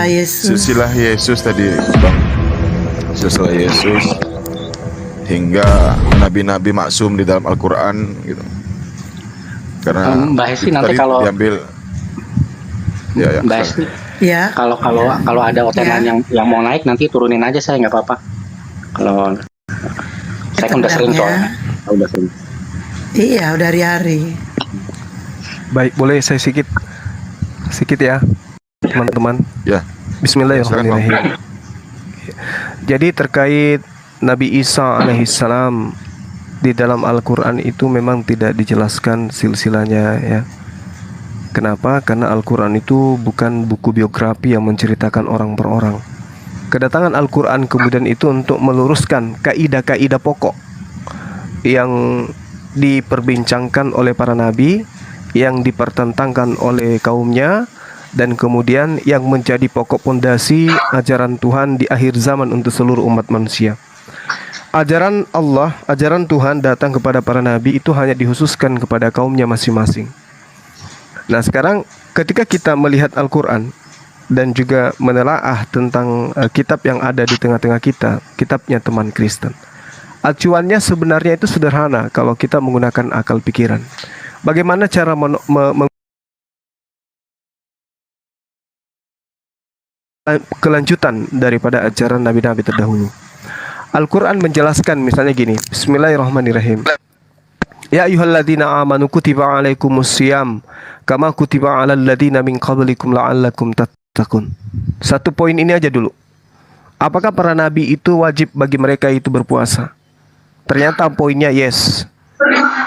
Yesus. silsilah Yesus tadi, Bang. Silsilah Yesus hingga nabi-nabi maksum di dalam Al-Qur'an gitu. Karena Mbak Hesti itu nanti tadi kalau diambil ya Mbak Hesti Ya, kalau ada ordenan yang mau naik nanti turunin aja, saya nggak apa-apa. Kalau saya kan udah sering soalnya. Udah sering. iya, udah hari-hari. Baik, boleh saya sedikit ya, teman-teman. ya. Bismillahirrahmanirrahim. Jadi terkait Nabi Isa alaihissalam, di dalam Al-Quran itu memang tidak dijelaskan silsilahnya ya. Kenapa? Karena Al-Quran itu bukan buku biografi yang menceritakan orang per orang. Kedatangan Al-Quran kemudian itu untuk meluruskan kaidah-kaidah pokok yang diperbincangkan oleh para nabi, yang dipertentangkan oleh kaumnya, dan kemudian yang menjadi pokok pondasi ajaran Tuhan di akhir zaman untuk seluruh umat manusia. Ajaran Allah, ajaran Tuhan datang kepada para nabi itu hanya dikhususkan kepada kaumnya masing-masing. Nah sekarang ketika kita melihat Al-Quran dan juga menelaah tentang kitab yang ada di tengah-tengah kita, kitabnya teman Kristen, acuannya sebenarnya itu sederhana kalau kita menggunakan akal pikiran. Bagaimana cara kelanjutan daripada ajaran nabi-nabi terdahulu? Al-Quran menjelaskan misalnya gini, Bismillahirrahmanirrahim. Ya ayyuhalladzina amanu kutiba alaikumusiyam kama kutiba alal ladzina min qablikum la'allakum tattaqun. Satu poin ini aja dulu. Apakah para nabi itu wajib bagi mereka itu berpuasa? Ternyata poinnya yes.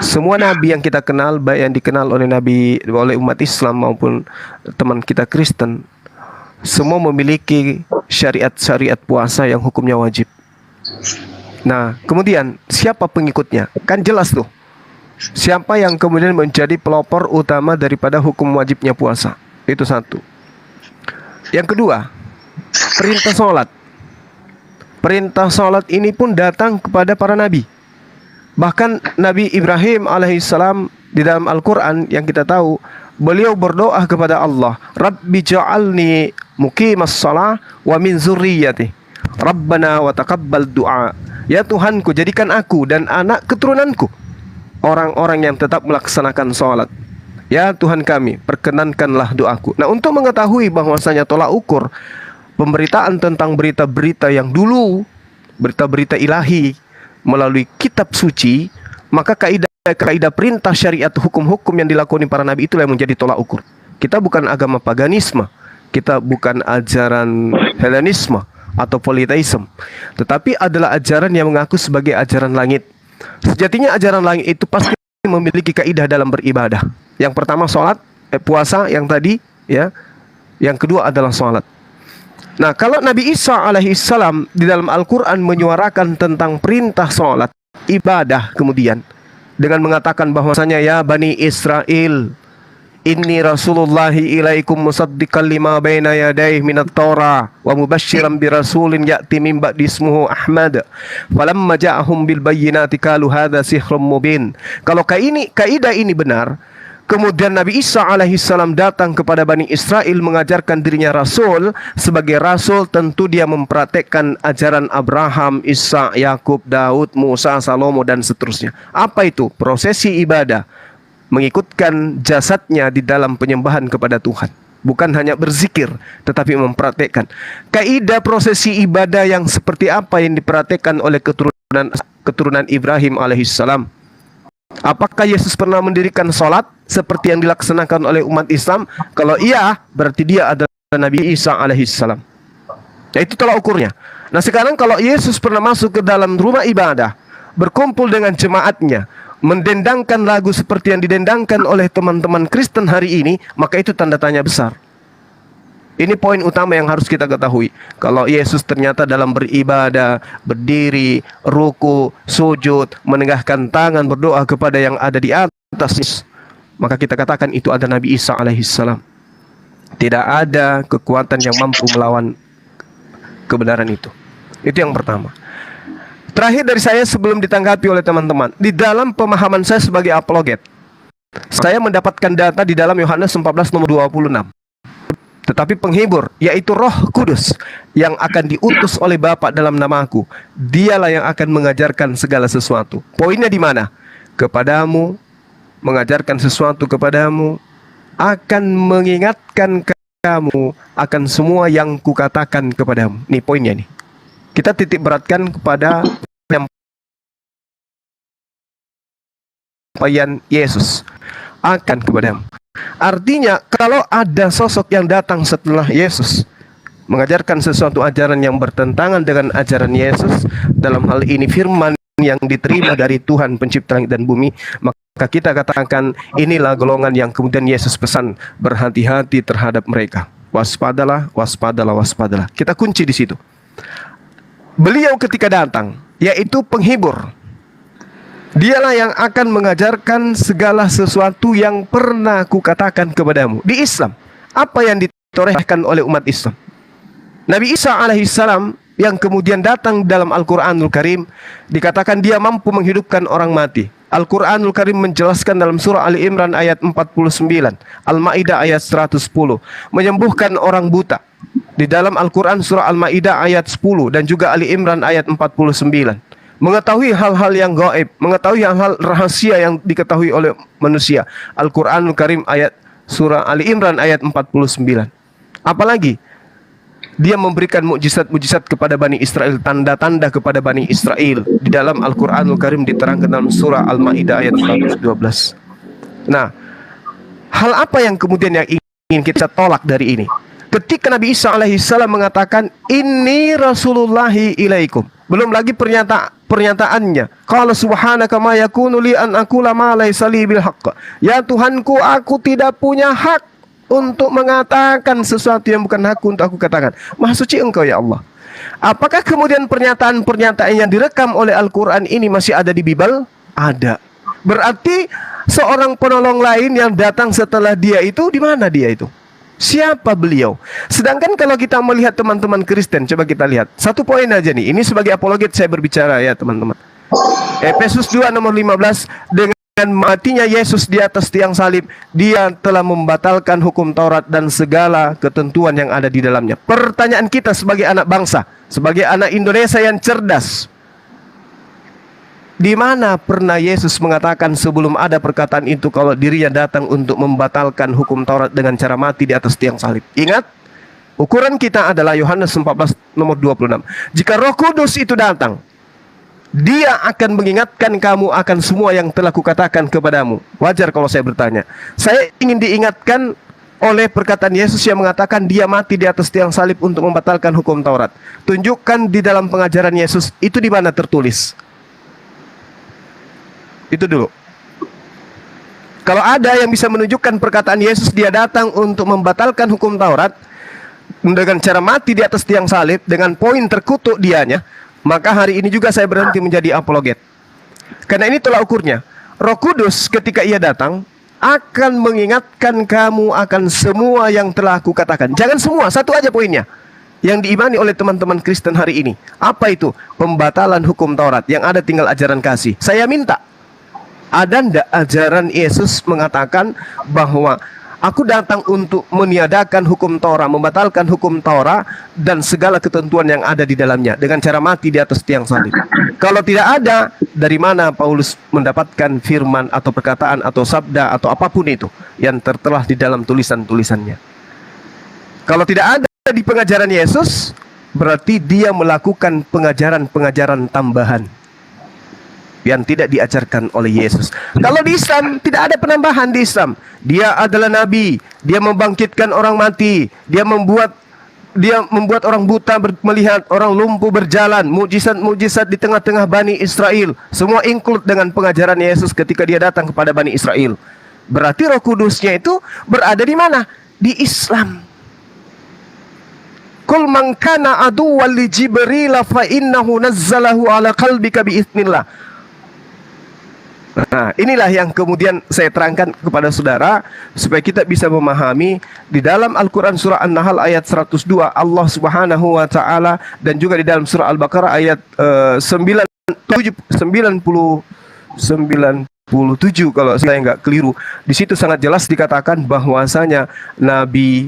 Semua nabi yang kita kenal, baik yang dikenal oleh umat Islam maupun teman kita Kristen, semua memiliki syariat-syariat puasa yang hukumnya wajib. Nah, kemudian siapa pengikutnya? Kan jelas tuh. Siapa yang kemudian menjadi pelopor utama daripada hukum wajibnya puasa? Itu satu. Yang kedua, perintah sholat. Perintah sholat ini pun datang kepada para nabi. Bahkan Nabi Ibrahim alaihissalam di dalam Al-Quran yang kita tahu, beliau berdoa kepada Allah, Rabbi ja'alni muqimas shalah wa min zurriyyati Rabbana wa taqabbal du'a. Ya Tuhanku, jadikan aku dan anak keturunanku orang-orang yang tetap melaksanakan sholat. Ya Tuhan kami, perkenankanlah doaku. Nah, untuk mengetahui bahwasanya tolak ukur pemberitaan tentang berita-berita yang dulu, berita-berita ilahi melalui kitab suci, maka kaidah perintah syariat hukum-hukum yang dilakoni para nabi itulah yang menjadi tolak ukur. Kita bukan agama paganisme, kita bukan ajaran Helenisme atau politeisme, tetapi adalah ajaran yang mengaku sebagai ajaran langit. Sejatinya ajaran langit itu pasti memiliki kaidah dalam beribadah. Yang pertama sholat, puasa yang tadi ya. Yang kedua adalah sholat. Nah, kalau Nabi Isa alaihissalam di dalam Al-Quran menyuarakan tentang perintah sholat, ibadah kemudian dengan mengatakan bahwasanya ya Bani Israel, inni rasulullahi ilaikum musaddiqan lima baina yadayhi minat Taurah wa mubasysyiran bi rasulin ya'ti min ba'di ismuhu Ahmad falamma ja'ahum bil bayyinati qalu hadza sihrun mubin. Kalau kaidah ini benar, kemudian Nabi Isa alaihissalam datang kepada Bani Israel mengajarkan dirinya rasul. Sebagai rasul tentu dia mempraktekkan ajaran Abraham, Isa, Yakub, Daud, Musa, Salomo dan seterusnya. Apa itu? Prosesi ibadah, mengikutkan jasadnya di dalam penyembahan kepada Tuhan. Bukan hanya berzikir, tetapi mempraktekkan. Kaidah prosesi ibadah yang seperti apa yang dipraktekkan oleh keturunan Ibrahim alaihissalam? Apakah Yesus pernah mendirikan sholat seperti yang dilaksanakan oleh umat Islam? Kalau iya, berarti dia adalah Nabi Isa alaihissalam. Ya, itu tolak ukurnya. Nah sekarang kalau Yesus pernah masuk ke dalam rumah ibadah, berkumpul dengan jemaatnya, mendendangkan lagu seperti yang didendangkan oleh teman-teman Kristen hari ini, maka itu tanda tanya besar. Ini poin utama yang harus kita ketahui. Kalau Yesus ternyata dalam beribadah, berdiri, ruku, sujud, menegakkan tangan, berdoa kepada yang ada di atas, maka kita katakan itu ada Nabi Isa alaihissalam. Tidak ada kekuatan yang mampu melawan kebenaran itu. Itu yang pertama. Terakhir dari saya sebelum ditanggapi oleh teman-teman, di dalam pemahaman saya sebagai apologet, saya mendapatkan data di dalam Yohanes 14 nomor 26. Tetapi penghibur, yaitu Roh Kudus yang akan diutus oleh Bapa dalam namaku, dialah yang akan mengajarkan segala sesuatu. Poinnya di mana? Kepadamu, mengajarkan sesuatu kepadamu, akan mengingatkan kamu akan semua yang kukatakan kepadamu. Nih poinnya nih. Kita titik beratkan kepada penyampaian Yesus akan kepadamu. Artinya kalau ada sosok yang datang setelah Yesus mengajarkan sesuatu ajaran yang bertentangan dengan ajaran Yesus, dalam hal ini firman yang diterima dari Tuhan pencipta langit dan bumi, maka kita katakan inilah golongan yang kemudian Yesus pesan, berhati-hati terhadap mereka. Waspadalah, waspadalah, waspadalah. Kita kunci di situ. Beliau ketika datang, yaitu penghibur, dialah yang akan mengajarkan segala sesuatu yang pernah kukatakan kepadamu. Di Islam, apa yang ditorehkan oleh umat Islam? Nabi Isa alaihissalam yang kemudian datang dalam Al-Quranul Karim, dikatakan dia mampu menghidupkan orang mati. Al-Quranul Karim menjelaskan dalam surah Ali Imran ayat 49, Al-Ma'idah ayat 110, menyembuhkan orang buta. Di dalam Al-Quran surah Al-Ma'idah ayat 10 dan juga Ali Imran ayat 49. Mengetahui hal-hal yang gaib, mengetahui hal-hal rahasia yang diketahui oleh manusia. Al-Quranul Karim ayat surah Ali Imran ayat 49. Apalagi dia memberikan mukjizat-mukjizat kepada Bani Israel, tanda-tanda kepada Bani Israel. Di dalam Al-Quranul Karim diterangkan dalam surah Al-Ma'idah ayat 112. Nah, hal apa yang kemudian yang ingin kita tolak dari ini? Ketika Nabi Isa alaihissalam mengatakan, "Inni Rasulullahi ilaikum." Belum lagi pernyataannya, "Qala subhanaka ma yakunu li an aqula ma laysa li bil haqq." Ya Tuhanku, aku tidak punya hak untuk mengatakan sesuatu yang bukan hakku untuk aku katakan. Maha suci Engkau ya Allah. Apakah kemudian pernyataan-pernyataan yang direkam oleh Al-Quran ini masih ada di Bible? Ada. Berarti seorang penolong lain yang datang setelah dia itu, di mana dia itu? Siapa beliau? Sedangkan kalau kita melihat teman-teman Kristen, coba kita lihat. Satu poin aja nih, ini sebagai apologet saya berbicara ya teman-teman. Efesus 2 nomor 15, dengan matinya Yesus di atas tiang salib, dia telah membatalkan hukum Taurat dan segala ketentuan yang ada di dalamnya. Pertanyaan kita sebagai anak bangsa, sebagai anak Indonesia yang cerdas, di mana pernah Yesus mengatakan sebelum ada perkataan itu kalau dirinya datang untuk membatalkan hukum Taurat dengan cara mati di atas tiang salib? Ingat, ukuran kita adalah Yohanes 14 nomor 26. Jika Roh Kudus itu datang, dia akan mengingatkan kamu akan semua yang telah kukatakan kepadamu. Wajar kalau saya bertanya. Saya ingin diingatkan oleh perkataan Yesus yang mengatakan dia mati di atas tiang salib untuk membatalkan hukum Taurat. Tunjukkan di dalam pengajaran Yesus itu di mana tertulis. Itu dulu. Kalau ada yang bisa menunjukkan perkataan Yesus dia datang untuk membatalkan hukum Taurat dengan cara mati di atas tiang salib dengan poin terkutuk dianya, maka hari ini juga saya berhenti menjadi apologet. Karena ini telah ukurnya. Roh Kudus ketika ia datang akan mengingatkan kamu akan semua yang telah aku katakan. Jangan semua, satu aja poinnya yang diimani oleh teman-teman Kristen hari ini. Apa itu? Pembatalan hukum Taurat. Yang ada tinggal ajaran kasih. Saya minta, ada ndak ajaran Yesus mengatakan bahwa aku datang untuk meniadakan hukum Taurat, membatalkan hukum Taurat dan segala ketentuan yang ada di dalamnya dengan cara mati di atas tiang salib? Kalau tidak ada, dari mana Paulus mendapatkan firman atau perkataan atau sabda atau apapun itu yang tertera di dalam tulisan-tulisannya? Kalau tidak ada di pengajaran Yesus, berarti dia melakukan pengajaran-pengajaran tambahan yang tidak diajarkan oleh Yesus. Kalau di Islam tidak ada penambahan di Islam. Dia adalah nabi, dia membangkitkan orang mati, dia membuat orang buta melihat, orang lumpuh berjalan, mukjizat-mukjizat di tengah-tengah Bani Israel. Semua include dengan pengajaran Yesus ketika dia datang kepada Bani Israel. Berarti Roh Kudusnya itu berada di mana? Di Islam. Qul man kana aduwwan li Jibril fa innahu nazzalahu ala qalbika bi idznillah. Nah, inilah yang kemudian saya terangkan kepada saudara supaya kita bisa memahami di dalam Al-Quran surah An-Nahl ayat 102 Allah Subhanahu wa taala, dan juga di dalam surah Al-Baqarah ayat 97 kalau saya nggak keliru. Di situ sangat jelas dikatakan bahwasanya Nabi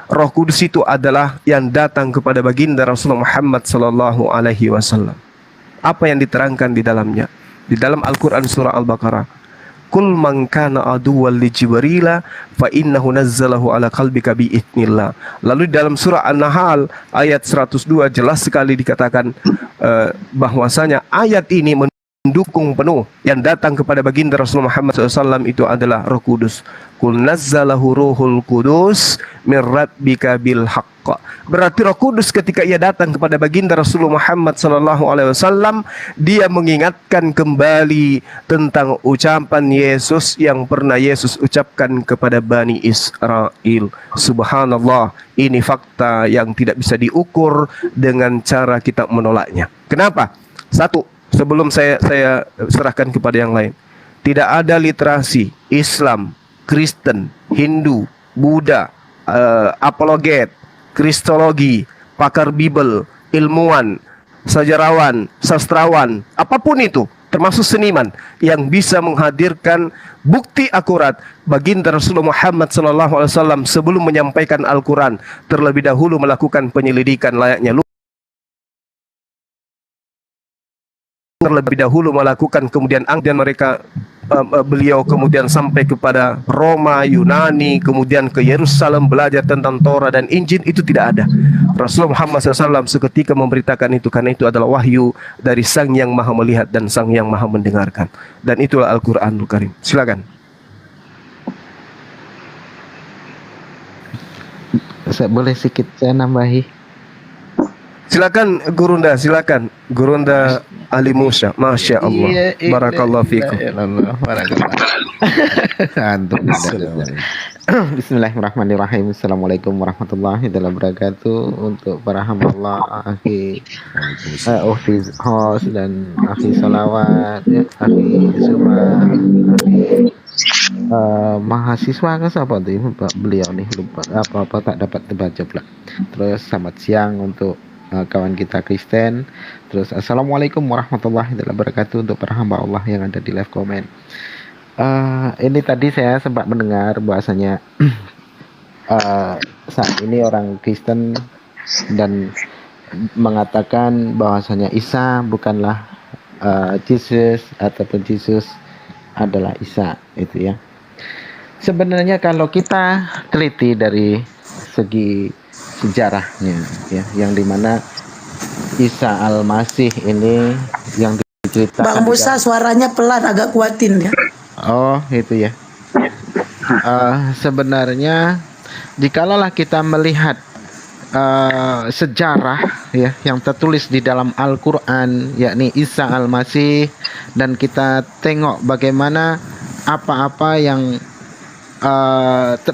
Roh Kudus itu adalah yang datang kepada baginda Rasulullah Muhammad sallallahu alaihi wasallam. Apa yang diterangkan di dalamnya? Di dalam Al-Qur'an surah Al-Baqarah, "Qul man kana aduwwan li Jibril fa innahu nazzalahu ala qalbika bi idznillah." Lalu di dalam surah An-Nahl ayat 102 jelas sekali dikatakan bahwasanya ayat ini mendukung penuh yang datang kepada baginda Rasulullah Muhammad SAW itu adalah Roh Kudus. Qul nazzalahu ruhul kudus min rabbika bil haqq. Berarti Roh Kudus ketika ia datang kepada baginda Rasulullah Muhammad SAW, dia mengingatkan kembali tentang ucapan Yesus yang pernah Yesus ucapkan kepada Bani Israel. Subhanallah, ini fakta yang tidak bisa diukur dengan cara kita menolaknya. Kenapa? Satu, sebelum saya serahkan kepada yang lain, tidak ada literasi Islam, Kristen, Hindu, Buddha, apologet, kristologi, pakar Bible, ilmuwan, sejarawan, sastrawan, apapun itu, termasuk seniman yang bisa menghadirkan bukti akurat baginda Rasulullah Muhammad SAW sebelum menyampaikan Al-Quran terlebih dahulu melakukan penyelidikan layaknya terlebih dahulu melakukan, kemudian mereka beliau kemudian sampai kepada Roma, Yunani, kemudian ke Yerusalem belajar tentang Torah dan Injil. Itu tidak ada. Rasulullah Muhammad SAW seketika memberitakan itu, karena itu adalah wahyu dari Sang yang Maha Melihat dan Sang yang Maha Mendengarkan, dan itulah Al-Quranul Karim. Silakan. Boleh sedikit saya nambahi? Silakan Gurunda, silakan Gurunda Ali Musa. Masya Allah, barakallahu fikum. Bismillahirrahmanirrahim. Assalamualaikum warahmatullahi wabarakatuh. Untuk para hamba Allah, akhi host dan akhi salawat, akhi semua, mahasiswa kan siapa tuh beliau nih, lupa apa tak dapat dibaca pula. Terus selamat siang untuk kawan kita Kristen. Terus assalamualaikum warahmatullahi wabarakatuh untuk para hamba Allah yang ada di live comment. Ini tadi saya sempat mendengar bahwasanya saat ini orang Kristen dan mengatakan bahwasanya Isa bukanlah Jesus ataupun Yesus adalah Isa, itu ya. Sebenarnya kalau kita teliti dari segi sejarahnya ya, yang dimana Isa Al-Masih ini yang diceritakan Bang Musa suaranya pelan, agak kuatin ya. Oh itu ya. Sebenarnya jikalau kita melihat sejarah ya yang tertulis di dalam Al-Quran, yakni Isa Al-Masih, dan kita tengok bagaimana apa-apa yang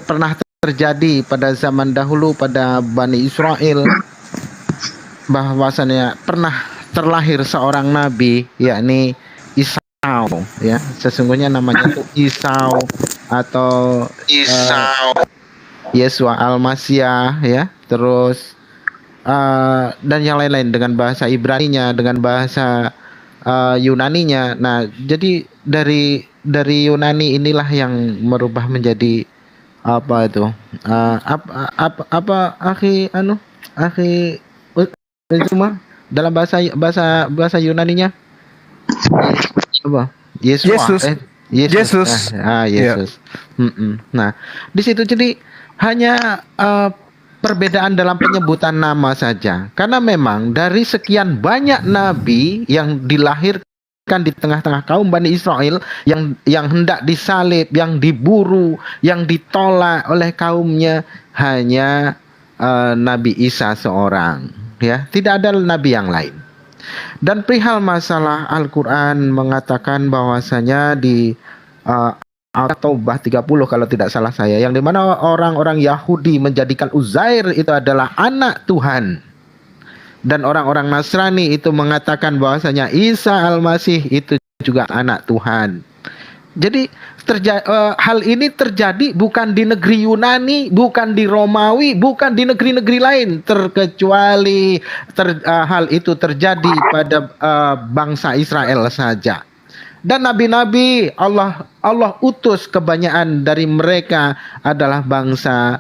pernah terjadi pada zaman dahulu pada Bani Israel, bahwasannya pernah terlahir seorang nabi, yakni Isau ya. Sesungguhnya namanya itu Isau atau Yesua Al-Masyah ya. Terus dan yang lain-lain dengan bahasa Ibraninya, dengan bahasa Yunaninya. Nah, jadi dari Yunani inilah yang merubah menjadi apa itu? Apa akhi cuma dalam bahasa Yunaninya apa? Yesus. Yesus. Yesus. Yeah. Nah, di situ jadi hanya perbedaan dalam penyebutan nama saja. Karena memang dari sekian banyak nabi yang dilahirkan di tengah-tengah kaum Bani Israel yang hendak disalib, yang diburu, yang ditolak oleh kaumnya, hanya Nabi Isa seorang ya, tidak ada nabi yang lain. Dan perihal masalah Al-Quran mengatakan bahwasanya di At-Taubah 30 kalau tidak salah saya, yang dimana orang-orang Yahudi menjadikan Uzair itu adalah anak Tuhan, dan orang-orang Nasrani itu mengatakan bahwasanya Isa Al-Masih itu juga anak Tuhan. Jadi hal ini terjadi bukan di negeri Yunani, bukan di Romawi, bukan di negeri-negeri lain, terkecuali hal itu terjadi pada bangsa Israel saja. Dan nabi-nabi Allah utus kebanyakan dari mereka adalah bangsa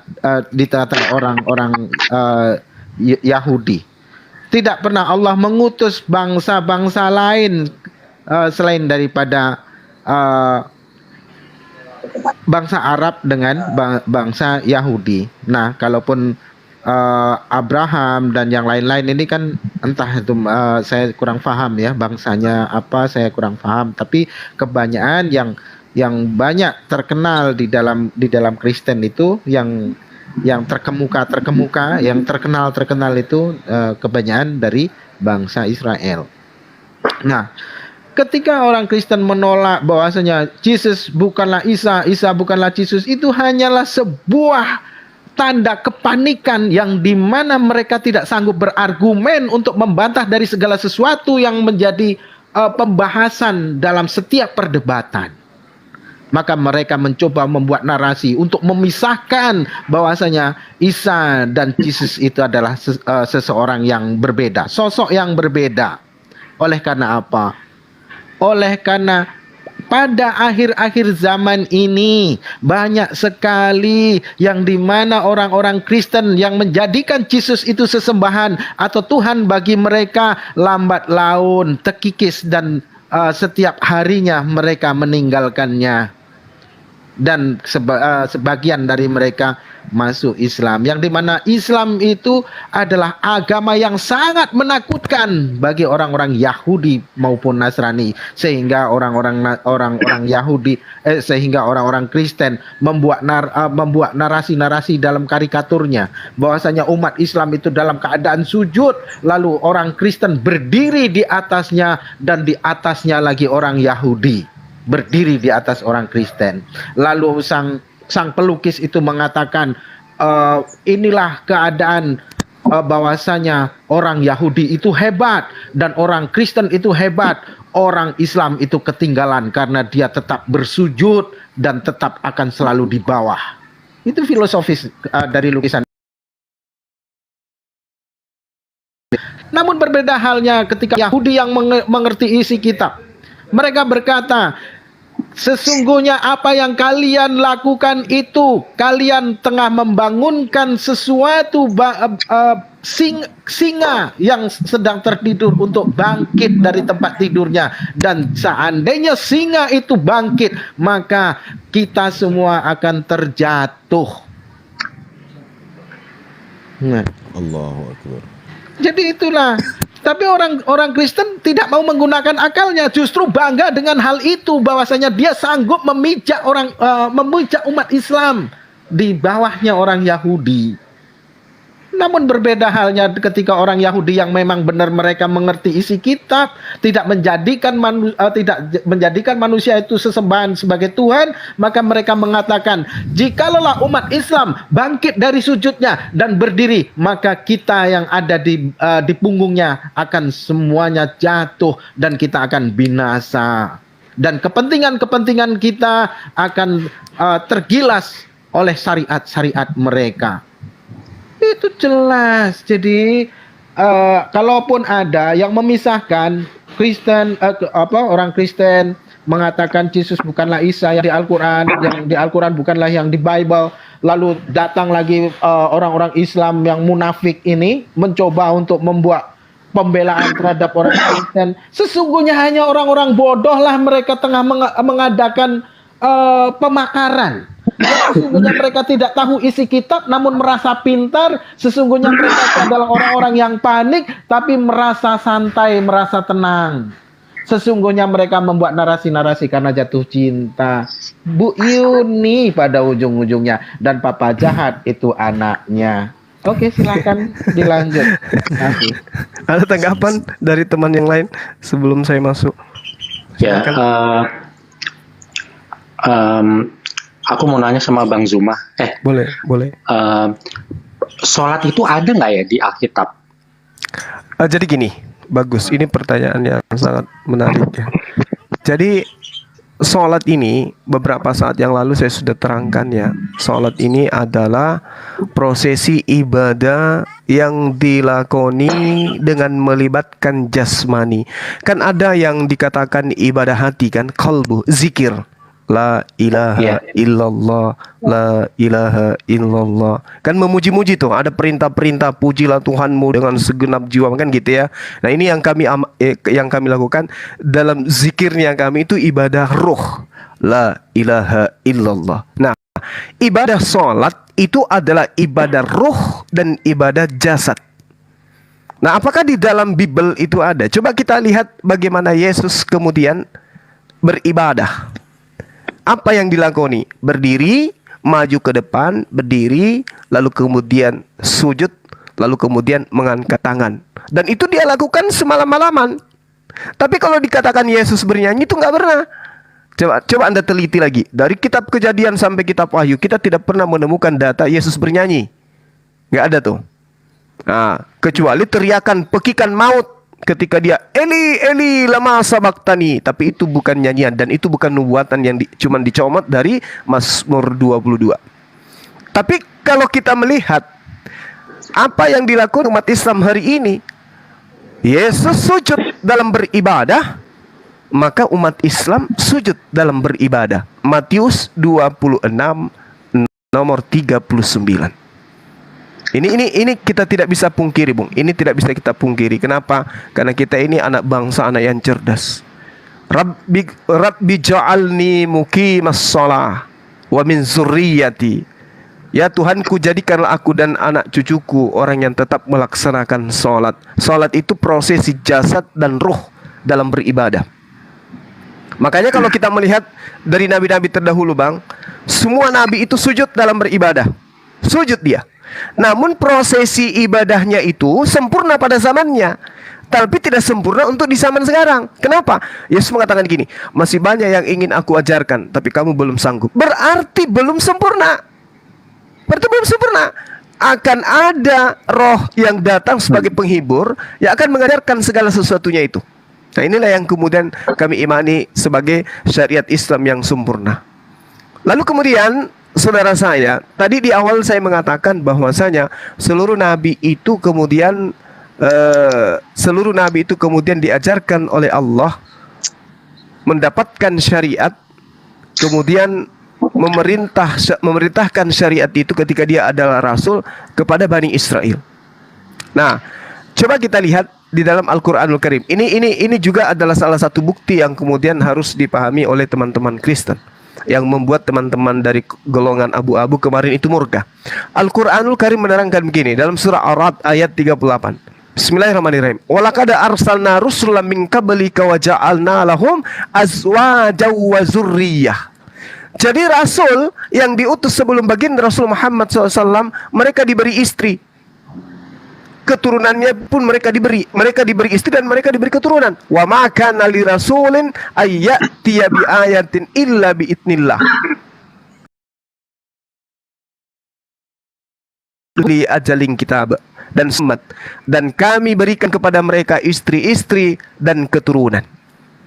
di tengah orang-orang Yahudi. Tidak pernah Allah mengutus bangsa-bangsa lain selain daripada bangsa Arab dengan bangsa Yahudi. Nah, kalaupun Abraham dan yang lain-lain ini kan entah itu saya kurang paham ya, bangsanya apa saya kurang paham, tapi kebanyakan yang banyak terkenal di dalam Kristen itu yang terkemuka yang terkenal itu kebanyakan dari bangsa Israel. Nah, ketika orang Kristen menolak bahwasanya Yesus bukanlah Isa, Isa bukanlah Yesus, itu hanyalah sebuah tanda kepanikan yang dimana mereka tidak sanggup berargumen untuk membantah dari segala sesuatu yang menjadi pembahasan dalam setiap perdebatan. Maka mereka mencoba membuat narasi untuk memisahkan bahwasanya Isa dan Yesus itu adalah seseorang yang berbeda, sosok yang berbeda. Oleh karena apa? Oleh karena pada akhir-akhir zaman ini banyak sekali yang dimana orang-orang Kristen yang menjadikan Yesus itu sesembahan atau Tuhan bagi mereka lambat laun, terkikis dan setiap harinya mereka meninggalkannya. Dan sebagian dari mereka masuk Islam, yang dimana Islam itu adalah agama yang sangat menakutkan bagi orang-orang Yahudi maupun Nasrani, sehingga orang-orang Yahudi sehingga orang-orang Kristen membuat narasi-narasi dalam karikaturnya bahwasanya umat Islam itu dalam keadaan sujud, lalu orang Kristen berdiri di atasnya dan di atasnya lagi orang Yahudi berdiri di atas orang Kristen. Lalu sang pelukis itu mengatakan inilah keadaan bahwasanya orang Yahudi itu hebat dan orang Kristen itu hebat, orang Islam itu ketinggalan karena dia tetap bersujud dan tetap akan selalu di bawah. Itu filosofis dari lukisan. Namun berbeda halnya ketika Yahudi yang mengerti isi kitab. Mereka berkata, sesungguhnya apa yang kalian lakukan itu, kalian tengah membangunkan sesuatu singa yang sedang tertidur untuk bangkit dari tempat tidurnya. Dan seandainya singa itu bangkit, maka kita semua akan terjatuh. Nah, Allahu Akbar. jadi itulah. Tapi orang Kristen tidak mau menggunakan akalnya, justru bangga dengan hal itu bahwasanya dia sanggup memijak umat Islam di bawahnya orang Yahudi. Namun berbeda halnya ketika orang Yahudi yang memang benar mereka mengerti isi kitab, tidak menjadikan manusia itu sesembahan sebagai Tuhan, maka mereka mengatakan, jikalau umat Islam bangkit dari sujudnya dan berdiri, maka kita yang ada di punggungnya akan semuanya jatuh dan kita akan binasa. Dan kepentingan-kepentingan kita akan tergilas oleh syariat-syariat mereka. Itu jelas. Jadi kalaupun ada yang memisahkan Kristen, orang Kristen mengatakan Yesus bukanlah Isa yang di Al-Quran, yang di Al-Quran bukanlah yang di Bible, lalu datang lagi orang-orang Islam yang munafik ini mencoba untuk membuat pembelaan terhadap orang Kristen. Sesungguhnya hanya orang-orang bodoh lah mereka tengah mengadakan pemakaran. Sesungguhnya mereka tidak tahu isi kitab namun merasa pintar. Sesungguhnya mereka adalah orang-orang yang panik tapi merasa santai, merasa tenang. Sesungguhnya mereka membuat narasi-narasi karena jatuh cinta. Bu Yuni pada ujung-ujungnya, dan papa jahat itu anaknya. Oke, silakan dilanjut. Ada tanggapan dari teman yang lain sebelum saya masuk? Ya, aku mau nanya sama Bang Zuma. Boleh. Sholat itu ada nggak ya di Alkitab? Jadi gini, bagus. Ini pertanyaan yang sangat menarik ya. Jadi sholat ini beberapa saat yang lalu saya sudah terangkan ya. Sholat ini adalah prosesi ibadah yang dilakoni dengan melibatkan jasmani. Kan ada yang dikatakan ibadah hati kan, qalbu, zikir. La ilaha illallah, la ilaha illallah. Kan memuji-muji tuh, ada perintah-perintah pujilah Tuhanmu dengan segenap jiwa kan gitu ya. Nah, ini yang kami lakukan dalam zikirnya kami itu ibadah ruh. La ilaha illallah. Nah, ibadah sholat itu adalah ibadah ruh dan ibadah jasad. Nah, apakah di dalam Bible itu ada? Coba kita lihat bagaimana Yesus kemudian beribadah. Apa yang dilakoni? Berdiri, maju ke depan, berdiri, lalu kemudian sujud, lalu kemudian mengangkat tangan. Dan itu dia lakukan semalam-malaman. Tapi kalau dikatakan Yesus bernyanyi itu nggak pernah. Coba Anda teliti lagi. Dari kitab Kejadian sampai kitab Wahyu, kita tidak pernah menemukan data Yesus bernyanyi. Nggak ada tuh. Nah, kecuali teriakan pekikan maut ketika dia Eli Eli lama sabaktani, tapi itu bukan nyanyian dan itu bukan nubuatan yang cuman dicomot dari Mazmur 22. Tapi kalau kita melihat apa yang dilakukan umat Islam hari ini, Yesus sujud dalam beribadah, maka umat Islam sujud dalam beribadah. Matius 26 nomor 39. Ini kita tidak bisa pungkiri, Bung. Ini tidak bisa kita pungkiri. Kenapa? Karena kita ini anak bangsa, anak yang cerdas. Rabbi ja'alni muqimas shalah wa min zurriyyati. Ya Tuhanku, jadikanlah aku dan anak cucuku orang yang tetap melaksanakan sholat. Sholat itu prosesi jasad dan ruh dalam beribadah. Makanya kalau kita melihat dari nabi-nabi terdahulu, Bang, semua nabi itu sujud dalam beribadah. Sujud dia. Namun prosesi ibadahnya itu sempurna pada zamannya, tapi tidak sempurna untuk di zaman sekarang. Kenapa? Yesus mengatakan gini, masih banyak yang ingin aku ajarkan, tapi kamu belum sanggup. Berarti belum sempurna. Berarti belum sempurna. Akan ada roh yang datang sebagai penghibur yang akan mengajarkan segala sesuatunya itu. Nah, inilah yang kemudian kami imani sebagai syariat Islam yang sempurna. Lalu kemudian saudara saya, tadi di awal saya mengatakan bahwasanya seluruh nabi itu kemudian diajarkan oleh Allah, mendapatkan syariat, kemudian memerintahkan syariat itu ketika dia adalah rasul kepada Bani Israel. Nah, coba kita lihat di dalam Al-Qur'anul Karim. Ini juga adalah salah satu bukti yang kemudian harus dipahami oleh teman-teman Kristen, yang membuat teman-teman dari golongan abu-abu kemarin itu murka. Al-Qur'anul Karim menerangkan begini dalam surah Ar-Ra'd ayat 38. Bismillahirrahmanirrahim. Walaqad arsalna rusulan min qablika wa ja'alna lahum azwajan wa dzurriyyah. Jadi rasul yang diutus sebelum baginda Rasul Muhammad SAW, mereka diberi istri. Keturunannya pun mereka diberi istri dan mereka diberi keturunan. Wa ma kana li rasulin ayyatiya bi ayatin illa bi idznillah. Li ajalin kitab dan semat, dan kami berikan kepada mereka istri-istri dan keturunan.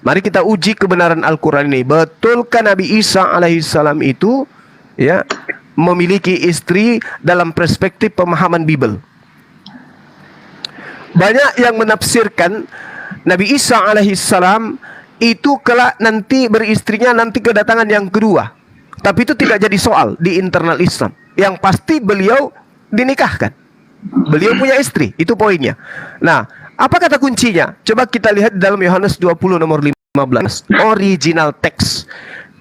Mari kita uji kebenaran Al-Qur'an ini. Betulkah Nabi Isa alaihissalam itu ya memiliki istri dalam perspektif pemahaman Bible? Banyak yang menafsirkan Nabi Isa alaihissalam itu kelak nanti beristrinya nanti kedatangan yang kedua. Tapi itu tidak jadi soal di internal Islam. Yang pasti beliau dinikahkan. Beliau punya istri, itu poinnya. Nah, apa kata kuncinya? Coba kita lihat di dalam Yohanes 20 nomor 15. Original text.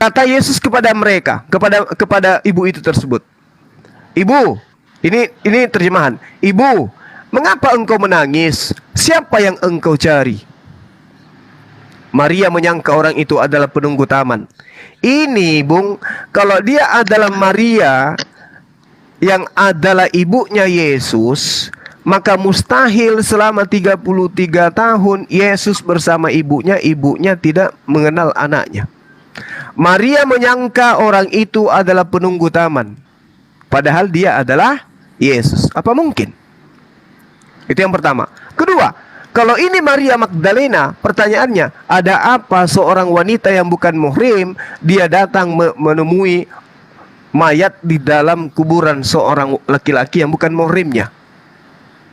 Kata Yesus kepada mereka, kepada ibu itu tersebut. Ibu, ini terjemahan. Ibu, mengapa engkau menangis? Siapa yang engkau cari? Maria menyangka orang itu adalah penunggu taman. Ini, Bung, kalau dia adalah Maria yang adalah ibunya Yesus, maka mustahil selama 33 tahun Yesus bersama ibunya tidak mengenal anaknya. Maria menyangka orang itu adalah penunggu taman, padahal dia adalah Yesus. Apa mungkin? Itu yang pertama. Kedua, Kalau ini Maria Magdalena, pertanyaannya, ada apa seorang wanita yang bukan muhrim, dia datang menemui mayat di dalam kuburan seorang laki-laki yang bukan muhrimnya?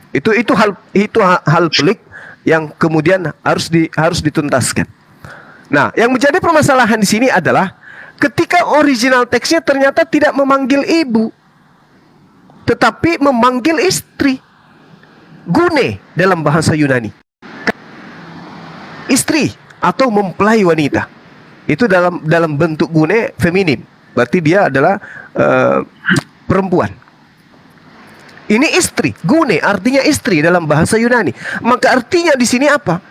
Itu hal pelik yang kemudian harus dituntaskan. Nah, yang menjadi permasalahan di sini adalah ketika original teksnya ternyata tidak memanggil ibu, tetapi memanggil istri. Gune dalam bahasa Yunani, istri atau mempelai wanita. Itu dalam bentuk gune feminim, berarti dia adalah perempuan. Ini istri, gune artinya istri dalam bahasa Yunani. Maka artinya di sini apa?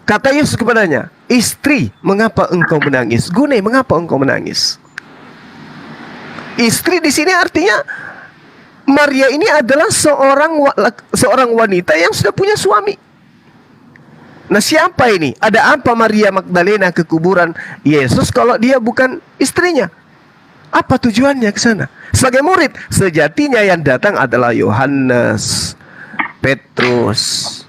Kata Yesus kepadanya, istri, mengapa engkau menangis? Gune, mengapa engkau menangis? Istri di sini artinya Maria ini adalah seorang wanita yang sudah punya suami. Nah, siapa ini? Ada apa Maria Magdalena ke kuburan Yesus kalau dia bukan istrinya? Apa tujuannya ke sana? Sebagai murid, sejatinya yang datang adalah Yohanes, Petrus.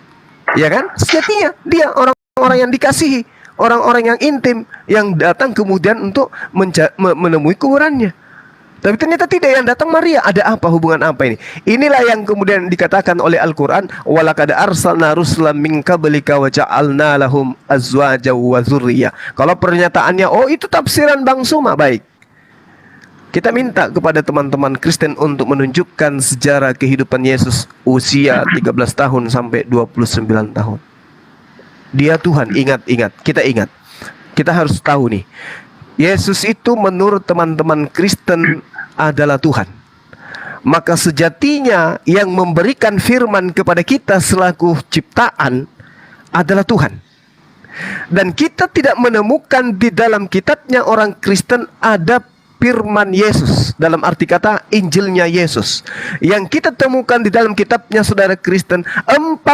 Ya kan? Sejatinya dia orang-orang yang dikasihi, orang-orang yang intim, yang datang kemudian untuk menemui kuburannya. Tapi ternyata tidak, yang datang Maria. Ada apa, hubungan apa ini? Inilah yang kemudian dikatakan oleh Al-Quran, walaqad arsalna rusulan min qablika wa ja'alna lahum azwaja wa dzurriyyah. Kalau pernyataannya, oh itu tafsiran Bang Suma, baik. Kita minta kepada teman-teman Kristen untuk menunjukkan sejarah kehidupan Yesus usia 13 tahun sampai 29 tahun. Dia Tuhan, ingat, kita ingat. Kita harus tahu nih, Yesus itu menurut teman-teman Kristen adalah Tuhan. Maka sejatinya yang memberikan firman kepada kita selaku ciptaan adalah Tuhan. Dan kita tidak menemukan di dalam kitabnya orang Kristen ada firman Yesus, dalam arti kata Injilnya Yesus. Yang kita temukan di dalam kitabnya saudara Kristen, 14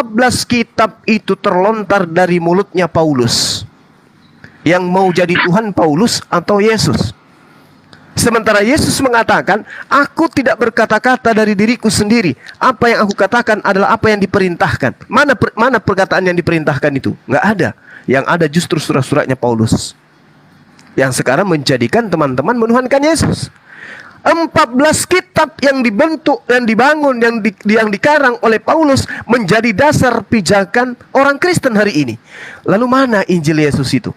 kitab itu terlontar dari mulutnya Paulus. Yang mau jadi Tuhan Paulus atau Yesus. Sementara Yesus mengatakan, aku tidak berkata-kata dari diriku sendiri. Apa yang aku katakan adalah apa yang diperintahkan. Mana perkataan yang diperintahkan itu? Nggak ada. Yang ada justru surat-suratnya Paulus, yang sekarang menjadikan teman-teman menuhankan Yesus. 14 kitab yang dibentuk dan dibangun, yang dikarang oleh Paulus menjadi dasar pijakan orang Kristen hari ini. Lalu mana Injil Yesus itu?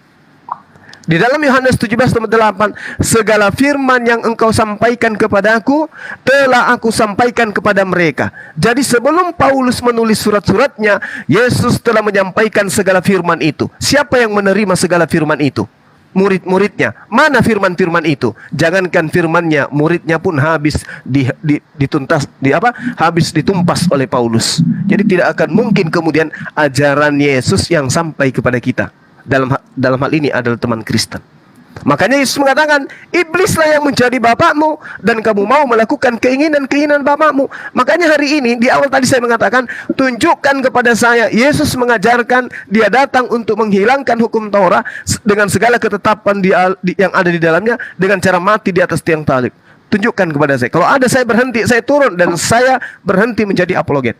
Di dalam Yohanes 17:8, segala firman yang engkau sampaikan kepadaku telah aku sampaikan kepada mereka. Jadi sebelum Paulus menulis surat-suratnya, Yesus telah menyampaikan segala firman itu. Siapa yang menerima segala firman itu? Murid-muridnya. Mana firman-firman itu? Jangankan firmannya, muridnya pun habis habis ditumpas oleh Paulus. Jadi tidak akan mungkin kemudian ajaran Yesus yang sampai kepada kita. Dalam hal ini adalah teman Kristen. Makanya Yesus mengatakan, iblislah yang menjadi bapakmu dan kamu mau melakukan keinginan-keinginan bapakmu. Makanya hari ini di awal tadi saya mengatakan, tunjukkan kepada saya Yesus mengajarkan dia datang untuk menghilangkan hukum Taurat dengan segala ketetapan yang ada di dalamnya dengan cara mati di atas tiang salib. Tunjukkan kepada saya. Kalau ada, saya berhenti, saya turun dan saya berhenti menjadi apologet.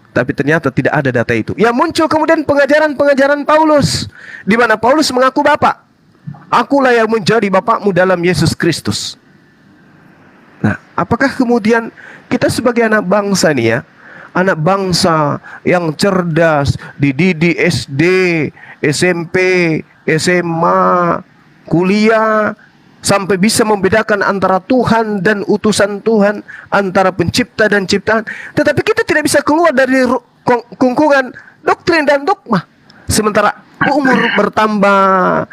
Tapi ternyata tidak ada data itu. Yang muncul kemudian pengajaran-pengajaran Paulus, di mana Paulus mengaku Bapa. Akulah yang menjadi bapakmu dalam Yesus Kristus. Nah, apakah kemudian kita sebagai anak bangsa nih ya, anak bangsa yang cerdas, dididik SD, SMP, SMA, kuliah, sampai bisa membedakan antara Tuhan dan utusan Tuhan, antara pencipta dan ciptaan, tetapi kita tidak bisa keluar dari kungkungan doktrin dan dogma. Sementara umur bertambah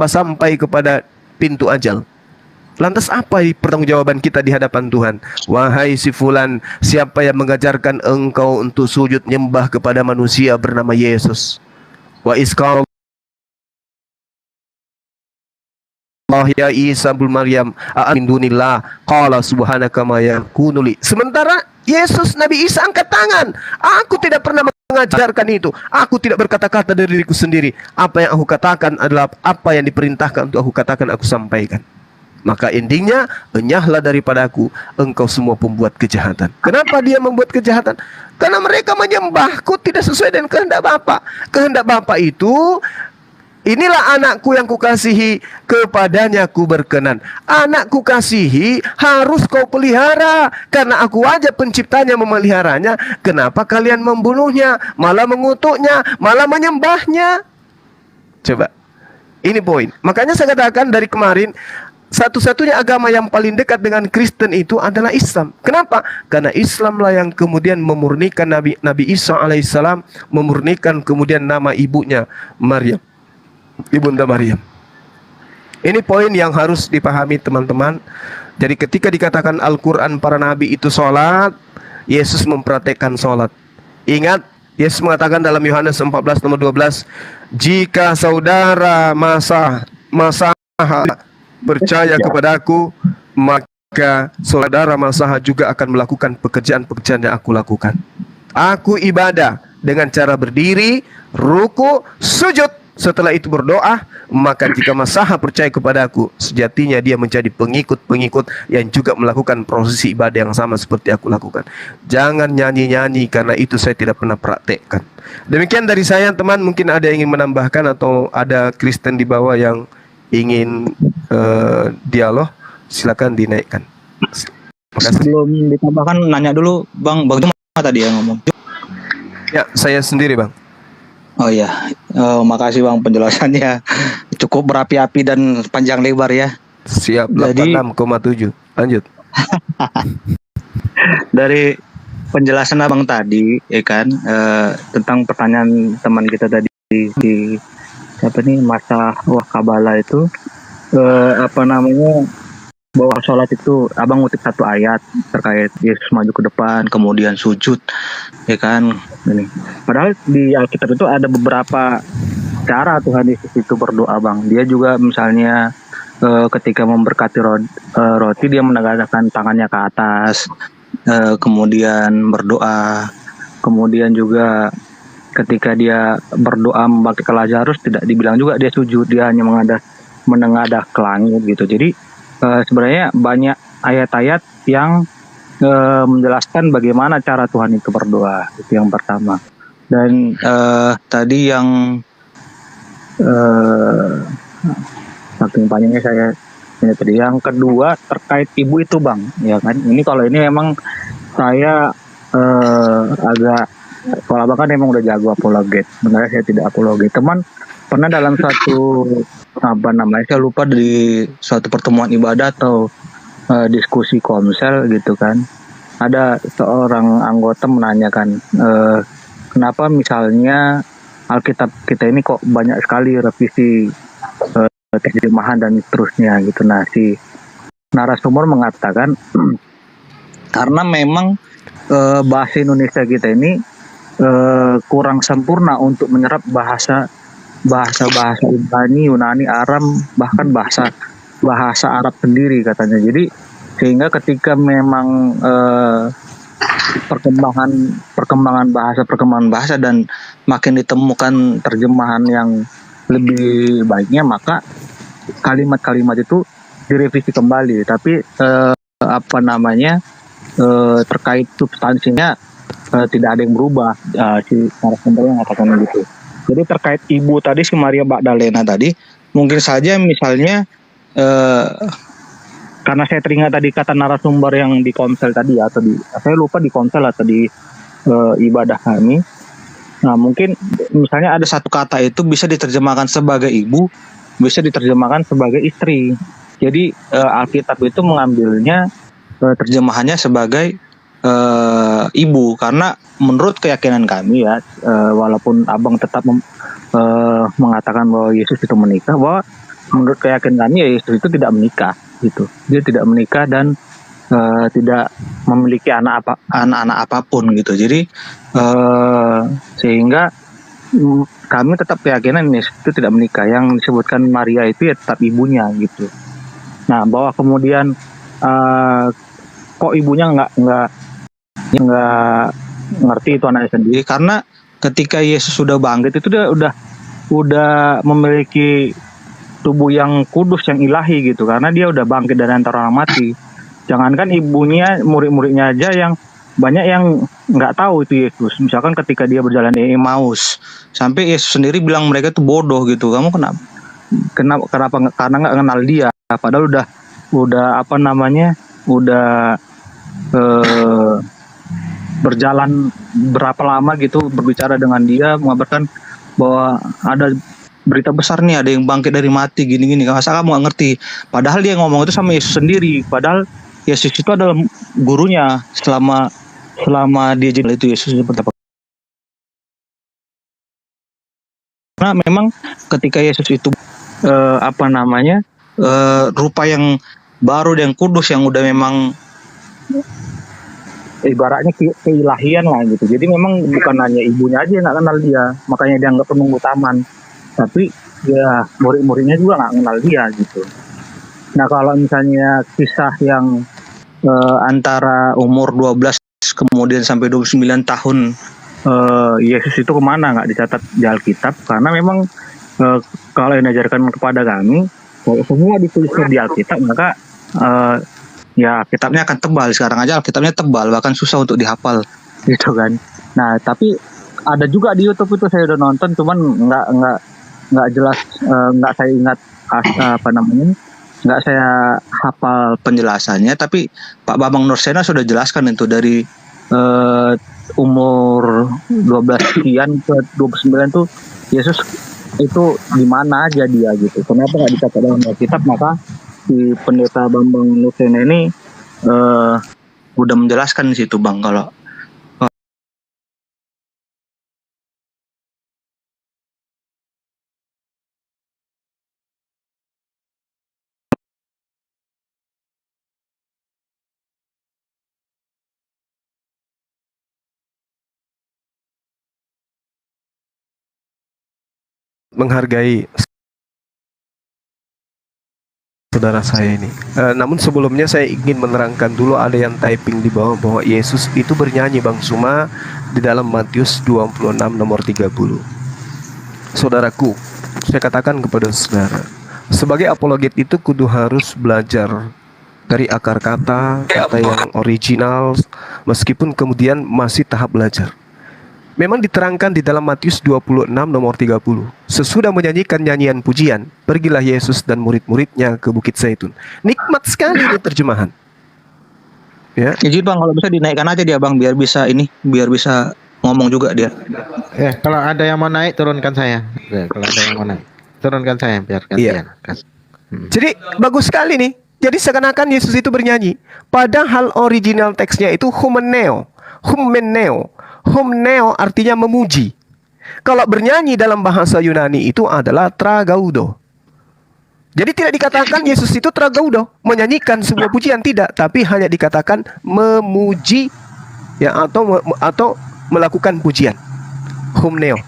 sampai kepada pintu ajal. Lantas apa pertanggungjawaban kita di hadapan Tuhan? Wahai si fulan, siapa yang mengajarkan engkau untuk sujud nyembah kepada manusia bernama Yesus? Wa iskal Allah ya Isa bin Maryam a'min dunillah qala subhanaka ma yakunu li. Sementara Yesus Nabi Isa angkat tangan, aku tidak pernah mengajarkan itu, aku tidak berkata-kata dari diriku sendiri, apa yang aku katakan adalah apa yang diperintahkan untuk aku katakan, aku sampaikan. Maka endingnya, enyahlah daripadaku engkau semua pembuat kejahatan. Kenapa dia membuat kejahatan? Karena mereka menyembahku tidak sesuai dengan kehendak Bapa. Kehendak Bapa itu, inilah anakku yang kukasihi, kepadanya ku berkenan. Anakku kasihi harus kau pelihara, karena aku aja penciptanya memeliharanya. Kenapa kalian membunuhnya, malah mengutuknya, malah menyembahnya? Coba, ini poin. Makanya saya katakan dari kemarin, satu-satunya agama yang paling dekat dengan Kristen itu adalah Islam. Kenapa? Karena Islamlah yang kemudian memurnikan Nabi Isa alaihissalam, memurnikan kemudian nama ibunya Maryam, Ibunda Maryam. Ini poin yang harus dipahami teman-teman. Jadi ketika dikatakan Al-Quran para nabi itu sholat, Yesus mempraktekkan sholat. Ingat, Yesus mengatakan dalam Yohanes 14 nomor 12, jika saudara masa percaya kepadaku, maka saudara Masaha juga akan melakukan pekerjaan-pekerjaan yang aku lakukan. Aku ibadah dengan cara berdiri, ruku, sujud. Setelah itu berdoa. Maka jika Masaha percaya kepadaku, sejatinya dia menjadi pengikut-pengikut yang juga melakukan prosesi ibadah yang sama seperti aku lakukan. Jangan nyanyi-nyanyi, karena itu saya tidak pernah praktekkan. Demikian dari saya teman. Mungkin ada yang ingin menambahkan, atau ada Kristen di bawah yang ingin dialog, silakan dinaikkan. Sebelum ditambahkan, nanya dulu Bang itu mana tadi yang ngomong? Ya, saya sendiri Bang. Oh iya, makasih Bang penjelasannya cukup berapi-api dan panjang lebar ya. Siap. Jadi 86,7. Lanjut. Dari penjelasan Abang tadi, ya kan, tentang pertanyaan teman kita tadi di apa nih, masa wakabala itu, bahwa sholat itu Abang ngutip satu ayat terkait Yesus maju ke depan kemudian sujud, ya kan, ini padahal di Alkitab itu ada beberapa cara Tuhan Yesus itu berdoa Bang. Dia juga misalnya ketika memberkati roti dia menegakkan tangannya ke atas, kemudian berdoa. Kemudian juga ketika dia berdoa membangkit ke Lazarus, tidak dibilang juga dia sujud, dia hanya menengadah ke langit gitu. Jadi sebenarnya banyak ayat-ayat yang menjelaskan bagaimana cara Tuhan itu berdoa. Itu yang pertama. Dan tadi yang saking panjangnya saya ini tadi. Yang kedua terkait ibu itu Bang, ya kan. Ini kalau ini memang saya agak, kalau Abang kan emang udah jago apologet. Sebenarnya saya tidak apologet. Teman pernah dalam satu saya lupa di suatu pertemuan ibadah atau diskusi komsel gitu kan, ada seorang anggota menanyakan kenapa misalnya Alkitab kita ini kok banyak sekali revisi terjemahan dan seterusnya gitu. Nah, si narasumber mengatakan karena memang bahasa Indonesia kita ini kurang sempurna untuk menyerap bahasa Ibrani, Yunani, Aram, bahkan bahasa Arab sendiri katanya. Jadi sehingga ketika memang perkembangan bahasa dan makin ditemukan terjemahan yang lebih baiknya, maka kalimat-kalimat itu direvisi kembali. Tapi terkait substansinya tidak ada yang berubah. Si narasumbernya mengatakan gitu. Jadi terkait ibu tadi, si Maria Magdalena tadi, mungkin saja misalnya karena saya teringat tadi kata narasumber yang di komsel tadi, atau saya lupa di komsel atau di ibadah kami. Nah, mungkin misalnya ada satu kata itu bisa diterjemahkan sebagai ibu, bisa diterjemahkan sebagai istri. Jadi Alkitab itu mengambilnya terjemahannya sebagai ibu, karena menurut keyakinan kami ya, walaupun Abang tetap mengatakan bahwa Yesus itu menikah, bahwa menurut keyakinan kami ya Yesus itu tidak menikah gitu. Dia tidak menikah dan tidak memiliki anak-anak apapun gitu. Jadi sehingga kami tetap keyakinan Yesus itu tidak menikah. Yang disebutkan Maria itu ya tetap ibunya gitu. Nah, bahwa kemudian kok ibunya nggak ngerti itu anaknya sendiri, karena ketika Yesus sudah bangkit itu dia udah memiliki tubuh yang kudus, yang ilahi gitu, karena dia udah bangkit dari antara orang mati. Jangankan ibunya, murid-muridnya aja yang banyak yang nggak tahu itu Yesus. Misalkan ketika dia berjalan di Emmaus, sampai Yesus sendiri bilang mereka itu bodoh gitu. Kamu kenapa karena nggak kenal dia, padahal udah apa namanya, udah berjalan berapa lama gitu, berbicara dengan dia, mengabarkan bahwa ada berita besar nih, ada yang bangkit dari mati gini-gini. Masa kamu nggak ngerti? Padahal dia ngomong itu sama Yesus sendiri. Padahal Yesus itu adalah gurunya selama dia jadi itu Yesus seperti apa? Karena memang ketika Yesus itu apa namanya, rupa yang baru dan kudus, yang udah memang ibaratnya keilahian lah gitu. Jadi memang bukan hanya ibunya aja yang nggak kenal dia, makanya dia nggak penunggu taman, tapi ya murid-muridnya juga nggak kenal dia gitu. Nah kalau misalnya kisah yang antara umur 12 kemudian sampai 29 tahun Yesus itu kemana, nggak dicatat di Alkitab, karena memang kalau yang diajarkan kepada kami, kalau semua ditulisnya di Alkitab, maka ya kitabnya akan tebal. Sekarang aja Alkitabnya tebal, bahkan susah untuk dihafal gitu kan. Nah tapi ada juga di YouTube itu, saya udah nonton, cuman nggak jelas, nggak saya ingat apa namanya, nggak saya hafal penjelasannya, tapi Pak Bambang Nursena sudah jelaskan itu dari umur 12 sekian ke 29 tuh Yesus itu di mana aja dia gitu. Kenapa nggak dicatat dalam Alkitab? Maka si pendeta Bambang Nursena ini udah menjelaskan di situ Bang, kalau menghargai saudara saya ini. Namun sebelumnya saya ingin menerangkan dulu, ada yang typing di bawah bahwa Yesus itu bernyanyi Bang Suma di dalam Matius 26 nomor 30. Saudaraku, saya katakan kepada saudara, sebagai apologet itu kudu harus belajar dari akar kata yang original, meskipun kemudian masih tahap belajar. Memang diterangkan di dalam Matius 26 nomor 30. Sesudah menyanyikan nyanyian pujian, pergilah Yesus dan murid-muridnya ke Bukit Zaitun. Nikmat sekali ini terjemahan. Ya. izin Bang, kalau bisa dinaikkan aja dia Bang, biar bisa ngomong juga dia. Kalau ada yang mau naik, turunkan saya. Kalau ada yang mau naik, turunkan saya biar gantian. Jadi bagus sekali nih. Jadi seakan-akan Yesus itu bernyanyi. Padahal original teksnya itu humeneo. Humneo artinya memuji. Kalau bernyanyi dalam bahasa Yunani itu adalah tragaudo. Jadi tidak dikatakan Yesus itu tragaudo, menyanyikan sebuah pujian, tidak, tapi hanya dikatakan memuji, ya, atau melakukan pujian. Humneo.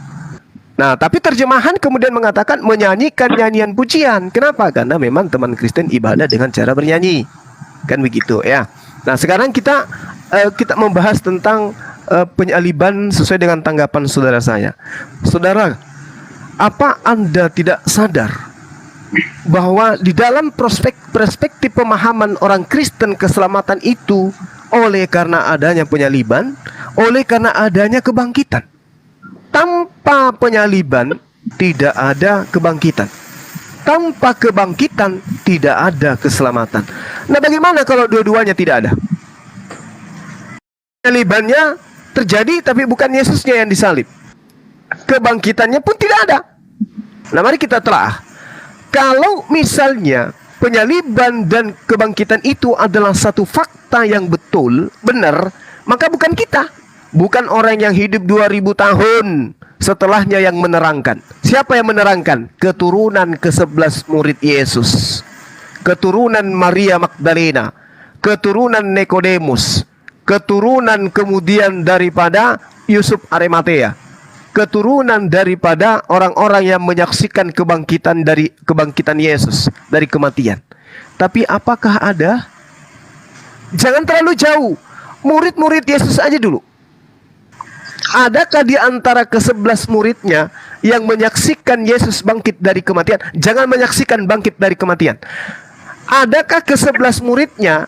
Nah, tapi terjemahan kemudian mengatakan menyanyikan nyanyian pujian. Kenapa? Karena memang teman Kristen ibadah dengan cara bernyanyi. Kan begitu ya. Nah, sekarang kita membahas tentang penyaliban sesuai dengan tanggapan saudara saya. Saudara, apa Anda tidak sadar bahwa di dalam perspektif pemahaman orang Kristen, keselamatan itu oleh karena adanya penyaliban, oleh karena adanya kebangkitan. Tanpa penyaliban tidak ada kebangkitan. Tanpa kebangkitan tidak ada keselamatan. Nah, bagaimana kalau dua-duanya tidak ada? Penyalibannya terjadi tapi bukan Yesusnya yang disalib. Kebangkitannya pun tidak ada. Nah, mari kita telah. Kalau misalnya penyaliban dan kebangkitan itu adalah satu fakta yang betul, benar, maka bukan kita, bukan orang yang hidup 2000 tahun setelahnya yang menerangkan. Siapa yang menerangkan? Keturunan ke-11 murid Yesus, keturunan Maria Magdalena, keturunan Nikodemus, keturunan kemudian daripada Yusuf Arimatea, keturunan daripada orang-orang yang menyaksikan kebangkitan Yesus dari kematian. Tapi apakah ada? Jangan terlalu jauh. Murid-murid Yesus aja dulu. Adakah di antara ke-11 muridnya yang menyaksikan Yesus bangkit dari kematian? Jangan menyaksikan bangkit dari kematian. Adakah ke-11 muridnya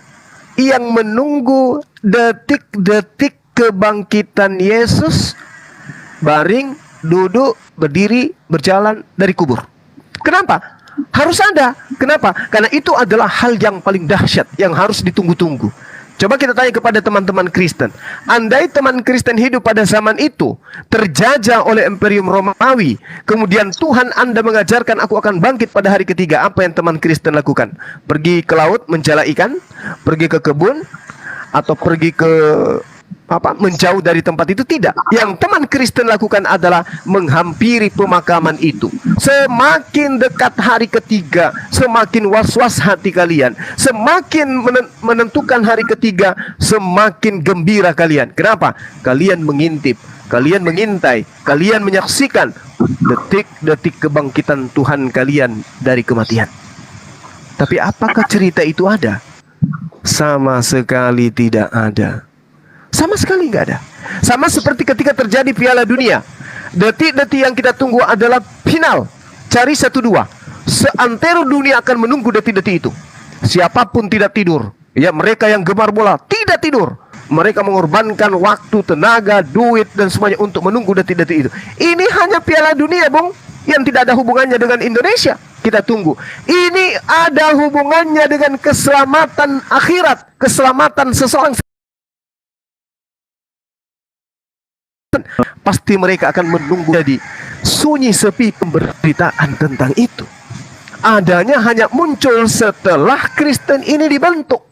yang menunggu detik-detik kebangkitan Yesus, baring, duduk, berdiri, berjalan dari kubur? Kenapa? Harus ada. Kenapa? Karena itu adalah hal yang paling dahsyat yang harus ditunggu-tunggu. Coba kita tanya kepada teman-teman Kristen. Andai teman Kristen hidup pada zaman itu, terjajah oleh Imperium Romawi, kemudian Tuhan Anda mengajarkan aku akan bangkit pada hari ketiga, apa yang teman Kristen lakukan? Pergi ke laut menjala ikan, pergi ke kebun, atau pergi ke menjauh dari tempat itu? Tidak. Yang teman Kristen lakukan adalah menghampiri pemakaman itu. Semakin dekat hari ketiga, semakin was-was hati kalian. Semakin menentukan hari ketiga, semakin gembira kalian. Kenapa? Kalian mengintip, kalian mengintai, kalian menyaksikan detik-detik kebangkitan Tuhan kalian dari kematian. Tapi apakah cerita itu ada? Sama sekali tidak ada. Sama sekali nggak ada. Sama seperti ketika terjadi Piala Dunia. Detik-detik yang kita tunggu adalah final. Cari 1-2. Seantero dunia akan menunggu detik-detik itu. Siapapun tidak tidur. Ya, mereka yang gemar bola tidak tidur. Mereka mengorbankan waktu, tenaga, duit, dan semuanya untuk menunggu detik-detik itu. Ini hanya Piala Dunia, Bung, yang tidak ada hubungannya dengan Indonesia. Kita tunggu. Ini ada hubungannya dengan keselamatan akhirat. Keselamatan seseorang. Pasti mereka akan menunggu. Jadi sunyi sepi pemberitaan tentang itu. Adanya hanya muncul setelah Kristen ini dibentuk.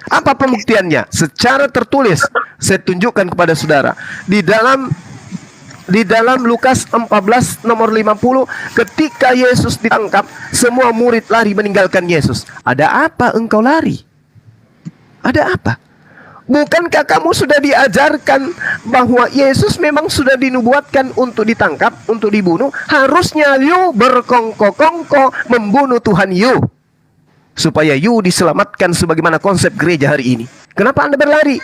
Apa pembuktiannya? Secara tertulis saya tunjukkan kepada saudara. Di dalam Lukas 14 nomor 50, ketika Yesus ditangkap, semua murid lari meninggalkan Yesus. Ada apa engkau lari? Ada apa? Bukankah kamu sudah diajarkan bahwa Yesus memang sudah dinubuatkan untuk ditangkap, untuk dibunuh? Harusnya you berkongko-kongko membunuh Tuhan you, supaya you diselamatkan sebagaimana konsep gereja hari ini. Kenapa Anda berlari?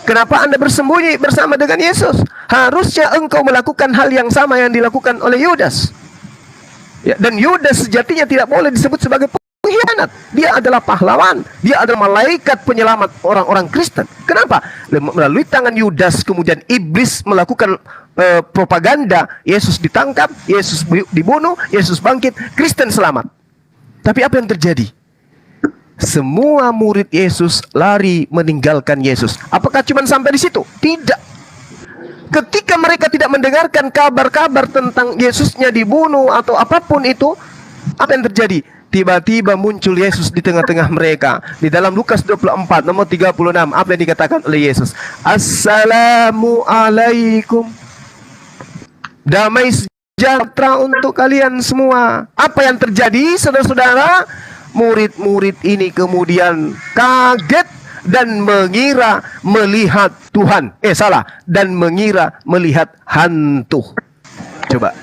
Kenapa Anda bersembunyi bersama dengan Yesus? Harusnya engkau melakukan hal yang sama yang dilakukan oleh Yudas. Ya, dan Yudas sejatinya tidak boleh disebut sebagai pengkhianat. Dia adalah pahlawan. Dia adalah malaikat penyelamat orang-orang Kristen. Kenapa? Melalui tangan Yudas kemudian iblis melakukan propaganda. Yesus ditangkap, Yesus dibunuh, Yesus bangkit, Kristen selamat. Tapi apa yang terjadi? Semua murid Yesus lari meninggalkan Yesus. Apakah cuma sampai di situ? Tidak. Ketika mereka tidak mendengarkan kabar-kabar tentang Yesusnya dibunuh atau apapun itu, apa yang terjadi? Tiba-tiba muncul Yesus di tengah-tengah mereka. Di dalam Lukas 24 nomor 36, apa yang dikatakan oleh Yesus? Assalamualaikum. Damai sejahtera untuk kalian semua. Apa yang terjadi, saudara-saudara? Murid-murid ini kemudian kaget dan mengira melihat Tuhan. Dan mengira melihat hantu. Coba.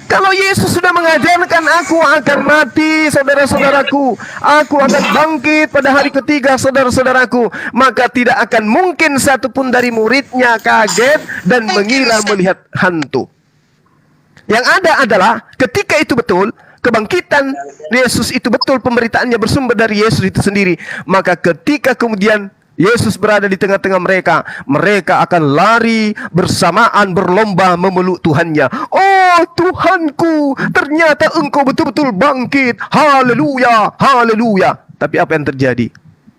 Kalau Yesus sudah mengajarkan aku akan mati, saudara-saudaraku, aku akan bangkit pada hari ketiga, saudara-saudaraku, maka tidak akan mungkin satupun dari muridnya kaget dan mengira melihat hantu. Yang ada adalah ketika itu betul, kebangkitan Yesus itu betul, pemberitaannya bersumber dari Yesus itu sendiri, maka ketika kemudian Yesus berada di tengah-tengah mereka, mereka akan lari bersamaan berlomba memeluk Tuhannya. Oh Tuhanku, ternyata engkau betul-betul bangkit. Haleluya, haleluya. Tapi apa yang terjadi?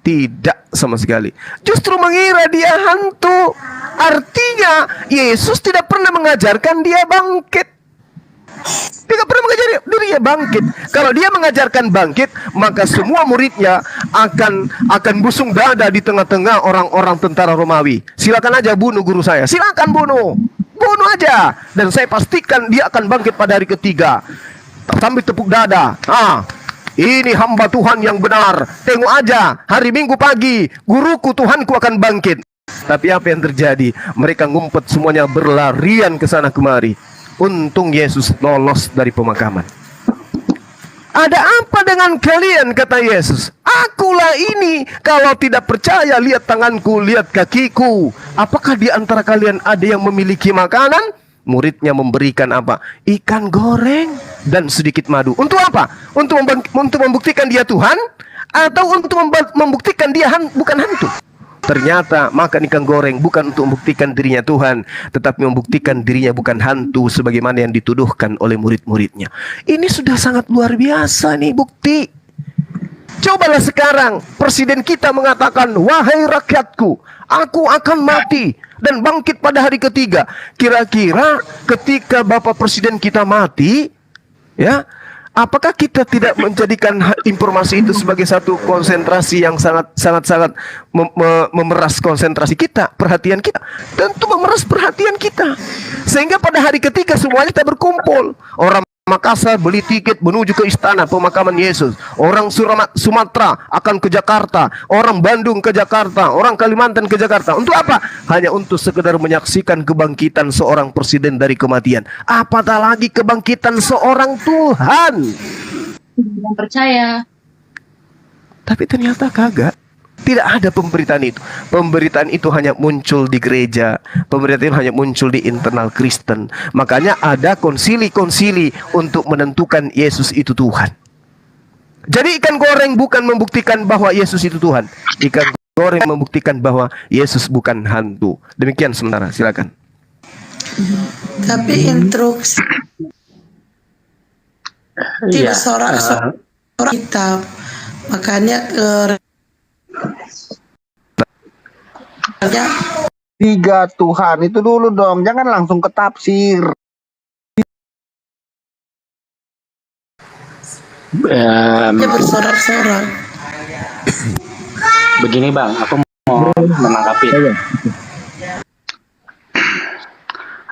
Tidak sama sekali. Justru mengira dia hantu. Artinya Yesus tidak pernah mengajarkan dia bangkit. Tidak pernah mengajar dirinya bangkit. Kalau dia mengajarkan bangkit, maka semua muridnya akan busung dada di tengah-tengah orang-orang tentara Romawi. Silakan aja bunuh guru saya. Silakan bunuh aja. Dan saya pastikan dia akan bangkit pada hari ketiga. Sambil tepuk dada. Ini hamba Tuhan yang benar. Tengok aja, hari Minggu pagi guruku Tuhanku akan bangkit. Tapi apa yang terjadi? Mereka ngumpet semuanya, berlarian ke sana kemari. Untung Yesus lolos dari pemakaman. Ada apa dengan kalian, kata Yesus? Akulah ini. Kalau tidak percaya, lihat tanganku, lihat kakiku. Apakah di antara kalian ada yang memiliki makanan? Muridnya memberikan apa? Ikan goreng dan sedikit madu. Untuk apa? Untuk membuktikan dia Tuhan? Atau untuk membuktikan dia bukan hantu? Ternyata makan ikan goreng bukan untuk membuktikan dirinya Tuhan, tetapi membuktikan dirinya bukan hantu sebagaimana yang dituduhkan oleh murid-muridnya. Ini sudah sangat luar biasa nih bukti. Cobalah sekarang presiden kita mengatakan, wahai rakyatku, aku akan mati dan bangkit pada hari ketiga. Kira-kira ketika Bapak Presiden kita mati, ya, apakah kita tidak menjadikan informasi itu sebagai satu konsentrasi yang sangat memeras konsentrasi kita, perhatian kita? Tentu memeras perhatian kita. Sehingga pada hari ketiga semuanya kita berkumpul. Orang Makassar beli tiket menuju ke istana pemakaman Yesus. Orang Sumatera akan ke Jakarta. Orang Bandung ke Jakarta. Orang Kalimantan ke Jakarta. Untuk apa? Hanya untuk sekedar menyaksikan kebangkitan seorang presiden dari kematian. Apatah lagi kebangkitan seorang Tuhan. Yang percaya. Tapi ternyata kagak. Tidak ada pemberitaan itu. Pemberitaan itu hanya muncul di gereja. Pemberitaan itu hanya muncul di internal Kristen. Makanya ada konsili-konsili untuk menentukan Yesus itu Tuhan. Jadi ikan goreng bukan membuktikan bahwa Yesus itu Tuhan. Ikan goreng membuktikan bahwa Yesus bukan hantu. Demikian sementara, silakan. Tapi instruksi Iya. sorak kitab. Makanya Tiga Tuhan itu dulu dong, jangan langsung ke tafsir. dia bersorak-sorak. Begini Bang, aku mau menanggapi.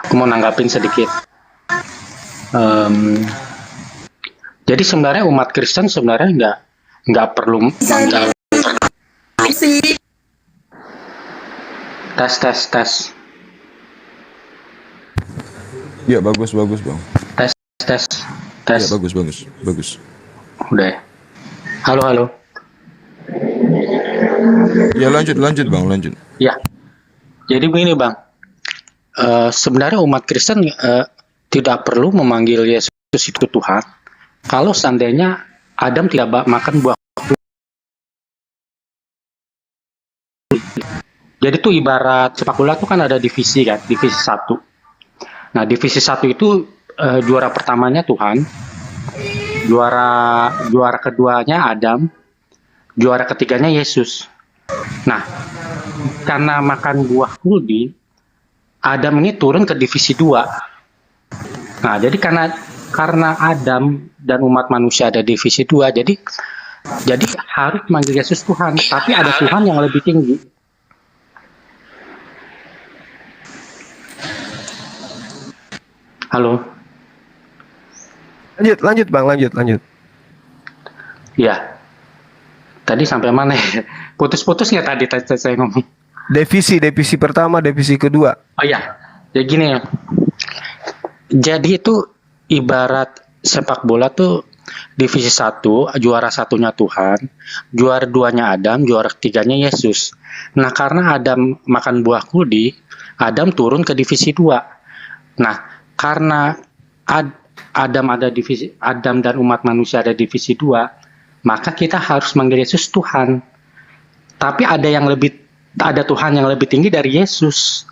Aku mau nanggapin sedikit. Jadi sebenarnya umat Kristen sebenarnya nggak perlu manggil. Tes. Ya bagus bang. Tes. Ya bagus. Udah. Halo. Ya lanjut bang, lanjut. Ya. Jadi begini Bang. Sebenarnya umat Kristen tidak perlu memanggil Yesus itu Tuhan. Kalau seandainya Adam tidak makan buah. Jadi itu ibarat sepak bola itu kan ada divisi kan, divisi 1. Nah, divisi 1 itu juara pertamanya Tuhan, juara keduanya Adam, juara ketiganya Yesus. Nah, karena makan buah kuldi, Adam ini turun ke divisi 2. Nah, jadi karena Adam dan umat manusia ada divisi 2, jadi harus manggil Yesus Tuhan, tapi ada Tuhan yang lebih tinggi. Halo. Lanjut Bang, lanjut. Ya. Tadi sampai mana ya? Putus-putus nggak tadi saya ngomong? Divisi pertama, divisi kedua. Oh iya. Ya gini ya. Jadi itu ibarat sepak bola tuh divisi 1, juara 1-nya Tuhan, juara 2-nya Adam, juara 3-nya Yesus. Nah, karena Adam makan buah kuldi, Adam turun ke divisi 2. Nah, karena Adam dan umat manusia ada divisi 2, maka kita harus manggil Yesus Tuhan. Tapi ada Tuhan yang lebih tinggi dari Yesus,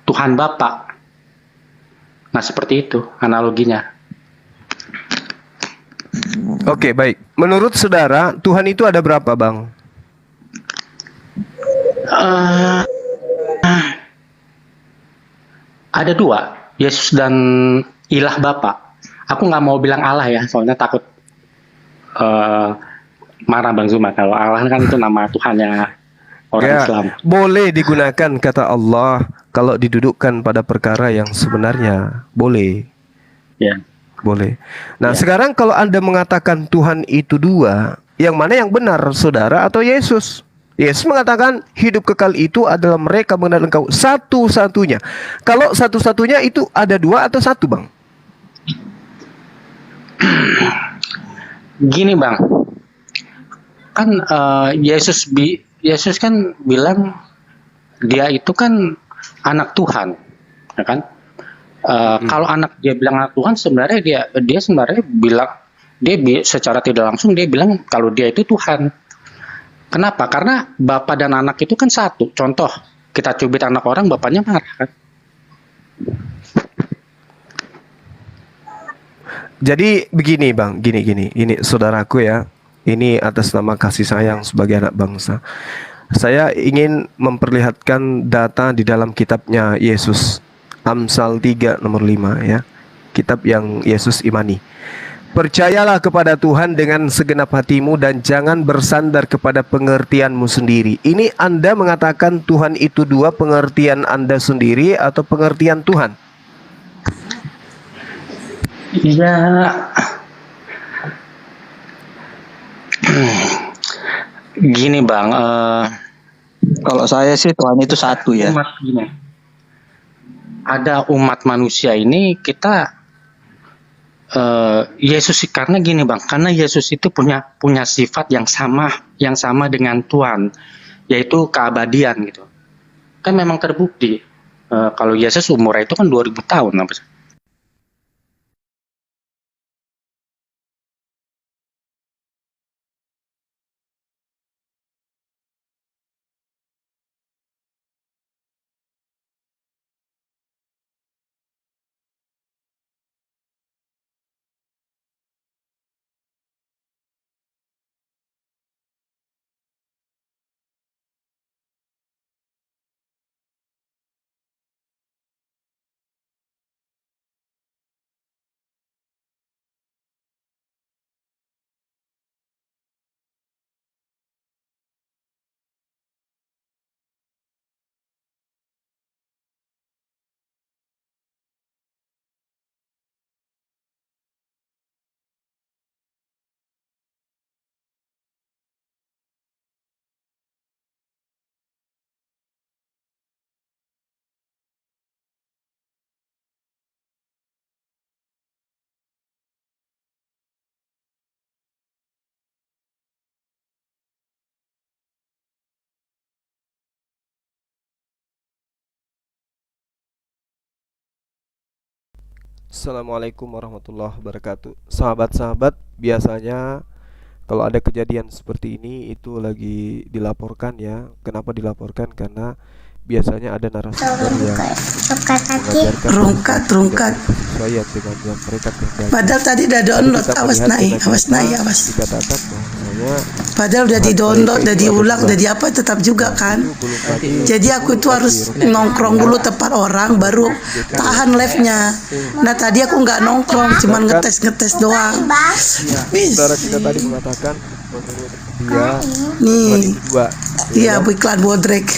Tuhan Bapa. Nah, seperti itu analoginya. Oke, baik. Menurut saudara, Tuhan itu ada berapa, Bang? Ada 2. Yesus dan Ilah Bapa. Aku nggak mau bilang Allah ya, soalnya takut marah Bang Zuma. Kalau Allah kan itu nama Tuhannya orang Islam. Boleh digunakan kata Allah kalau didudukkan pada perkara yang sebenarnya. Boleh. Ya. Boleh. Nah, sekarang kalau Anda mengatakan Tuhan itu 2, yang mana yang benar, saudara atau Yesus? Yesus mengatakan hidup kekal itu adalah mereka mengenal Engkau satu-satunya. Kalau satu-satunya itu ada 2 atau 1, Bang? Gini bang, kan Yesus kan bilang dia itu kan anak Tuhan, ya kan? Kalau anak dia bilang anak Tuhan, sebenarnya dia sebenarnya bilang secara tidak langsung dia bilang kalau dia itu Tuhan. Kenapa? Karena bapak dan anak itu kan satu. Contoh, kita cubit anak orang, bapaknya marah kan? Jadi begini bang, gini saudaraku ya, ini atas nama kasih sayang sebagai anak bangsa. Saya ingin memperlihatkan data di dalam kitabnya Yesus, Amsal 3 nomor 5 ya, kitab yang Yesus imani. Percayalah kepada Tuhan dengan segenap hatimu dan jangan bersandar kepada pengertianmu sendiri. Ini Anda mengatakan Tuhan itu dua, pengertian Anda sendiri atau pengertian Tuhan? Iya. Gini bang, Kalau saya sih Tuhan itu satu ya. gini. Ada umat manusia ini kita Yesus karena gini bang, karena Yesus itu punya sifat yang sama dengan Tuhan, yaitu keabadian gitu. Kan memang terbukti kalau Yesus umurnya itu kan 2000 tahun apa sih? Assalamualaikum warahmatullahi wabarakatuh. Sahabat-sahabat, biasanya kalau ada kejadian seperti ini itu lagi dilaporkan ya. Kenapa dilaporkan? Karena biasanya ada narasumber yang mengajarkan Rungkat. sesuai dengan yang mereka kehendaki. Padahal tadi udah Tadi download, kita awas melihat naik, dengan awas nyata naik, awas. dikatakan bahwasanya Padahal udah di download, udah diulang, udah di apa, tetap juga kan. itu belum lagi Jadi aku itu harus nongkrong dulu tempat orang, baru tahan live-nya. Nah tadi aku nggak nongkrong, cuman ngetes doang. Bis. saudara kita tadi mengatakan menurut dia Tuhan Nih, itu dua. iya bu iklan bodrek.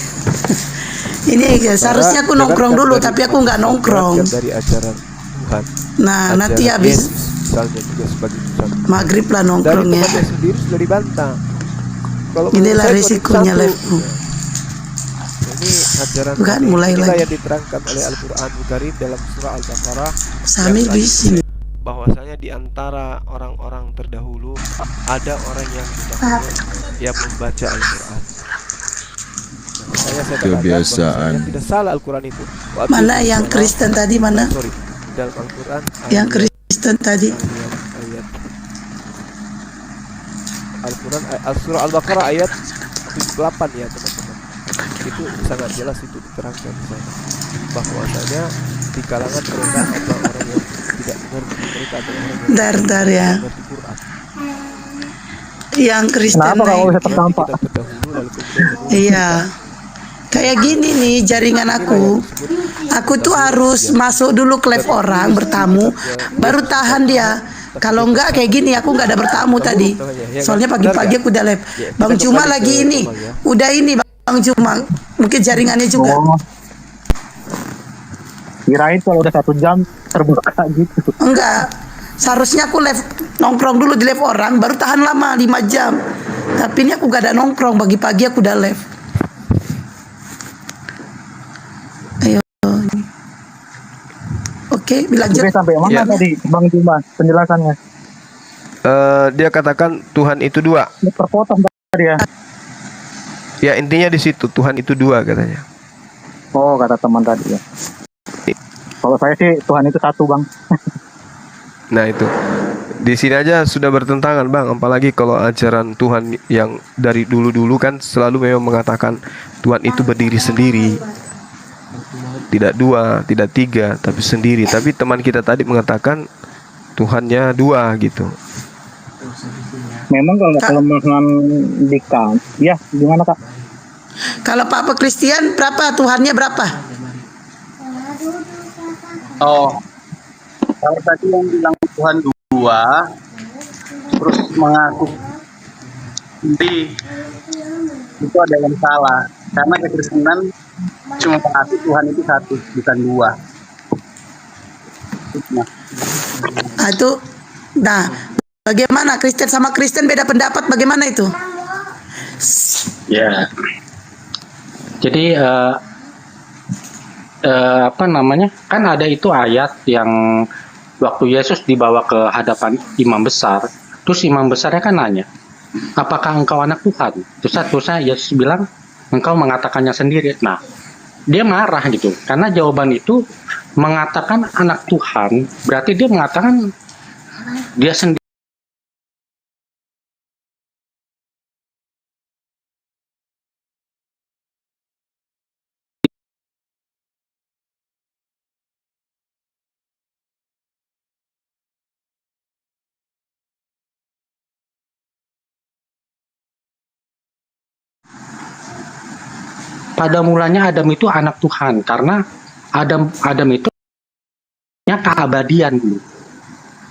Ini ya, seharusnya aku nongkrong dulu, tapi aku nggak nongkrong. Dari ajaran Tuhan. Nah nanti Ajaran habis Yesus, misalnya juga sebagai Tuhan. maghrib lah Dari nongkrongnya. tempatnya sendiri sudah dibantah. Kalau menurut Inilah saya risikonya 21, live-ku. Ini ajaran Bukan, Tuhan, mulai inilah lagi. yang diterangkan oleh Al-Quranul Karim dalam surah Al-Baqarah Sami yang bis ini. bahwasanya di antara orang-orang terdahulu ada orang yang terdahulu yang membaca Al-Quran. Nah, saya katakan Kebiasaan. bahwasanya tidak salah Al-Quran itu. Wa Mana atii'us yang shalah. Kristen tadi mana? Sorry, dalam Al-Quran Yang Kristen tadi. ayat Al-Quran surah Al-Baqarah ayat 78 ya teman-teman. Itu sangat jelas itu diterangkan di sana bahwasanya di kalangan mereka ada orang yang tidak mengerti, mereka ada orang yang Dar ya. mengerti Quran. Yang Kristen Kenapa kamu naik. bisa terdampak? Kita terdahulu lalu kemudian kedua, Iya. Kayak gini nih jaringan aku. Aku tuh harus masuk dulu ke live orang bertamu, baru tahan dia. Kalau enggak kayak gini aku nggak ada bertamu tadi. Soalnya pagi-pagi aku udah live. Bang Cuma lagi ini. Udah ini Bang Cuma. Mungkin jaringannya juga. Oh. Kirain kalau udah 1 jam terbuka gitu. Enggak. Seharusnya aku live nongkrong dulu di live orang, baru tahan lama 5 jam. Tapi ini aku gak ada nongkrong, pagi-pagi aku udah live. Ayo. Oke, dilanjut. Oke, sampai mana Ya. tadi Bang Cuma penjelasannya? Dia katakan Tuhan itu dua. Terpotong tadi ya. Ya intinya di situ Tuhan itu dua katanya. Oh, kata teman tadi ya. Kalau saya sih Tuhan itu satu, Bang. Nah itu di sini aja sudah bertentangan bang, apalagi kalau ajaran Tuhan yang dari dulu-dulu kan selalu memang mengatakan Tuhan itu berdiri sendiri, tidak dua, tidak tiga, tapi sendiri. Tapi teman kita tadi mengatakan Tuhannya dua gitu. Memang kalau kelemahan di Kant, ya gimana Kak? Kalau Papa Christian berapa Tuhannya berapa? Oh, kalau tadi yang bilang Tuhan dua, terus mengaku sendiri, itu ada yang salah. Karena kekristenan cuma mengaku Tuhan itu satu, bukan dua. Nah, bagaimana Kristen sama Kristen beda pendapat? Bagaimana itu? Ya. Jadi apa namanya? Kan ada itu ayat yang waktu Yesus dibawa ke hadapan imam besar, terus imam besarnya kan nanya, apakah engkau anak Tuhan? Terusnya Yesus bilang, engkau mengatakannya sendiri. Nah, dia marah gitu, karena jawaban itu mengatakan anak Tuhan, berarti dia mengatakan dia sendiri. Pada mulanya Adam itu anak Tuhan, karena Adam itu punya keabadian dulu.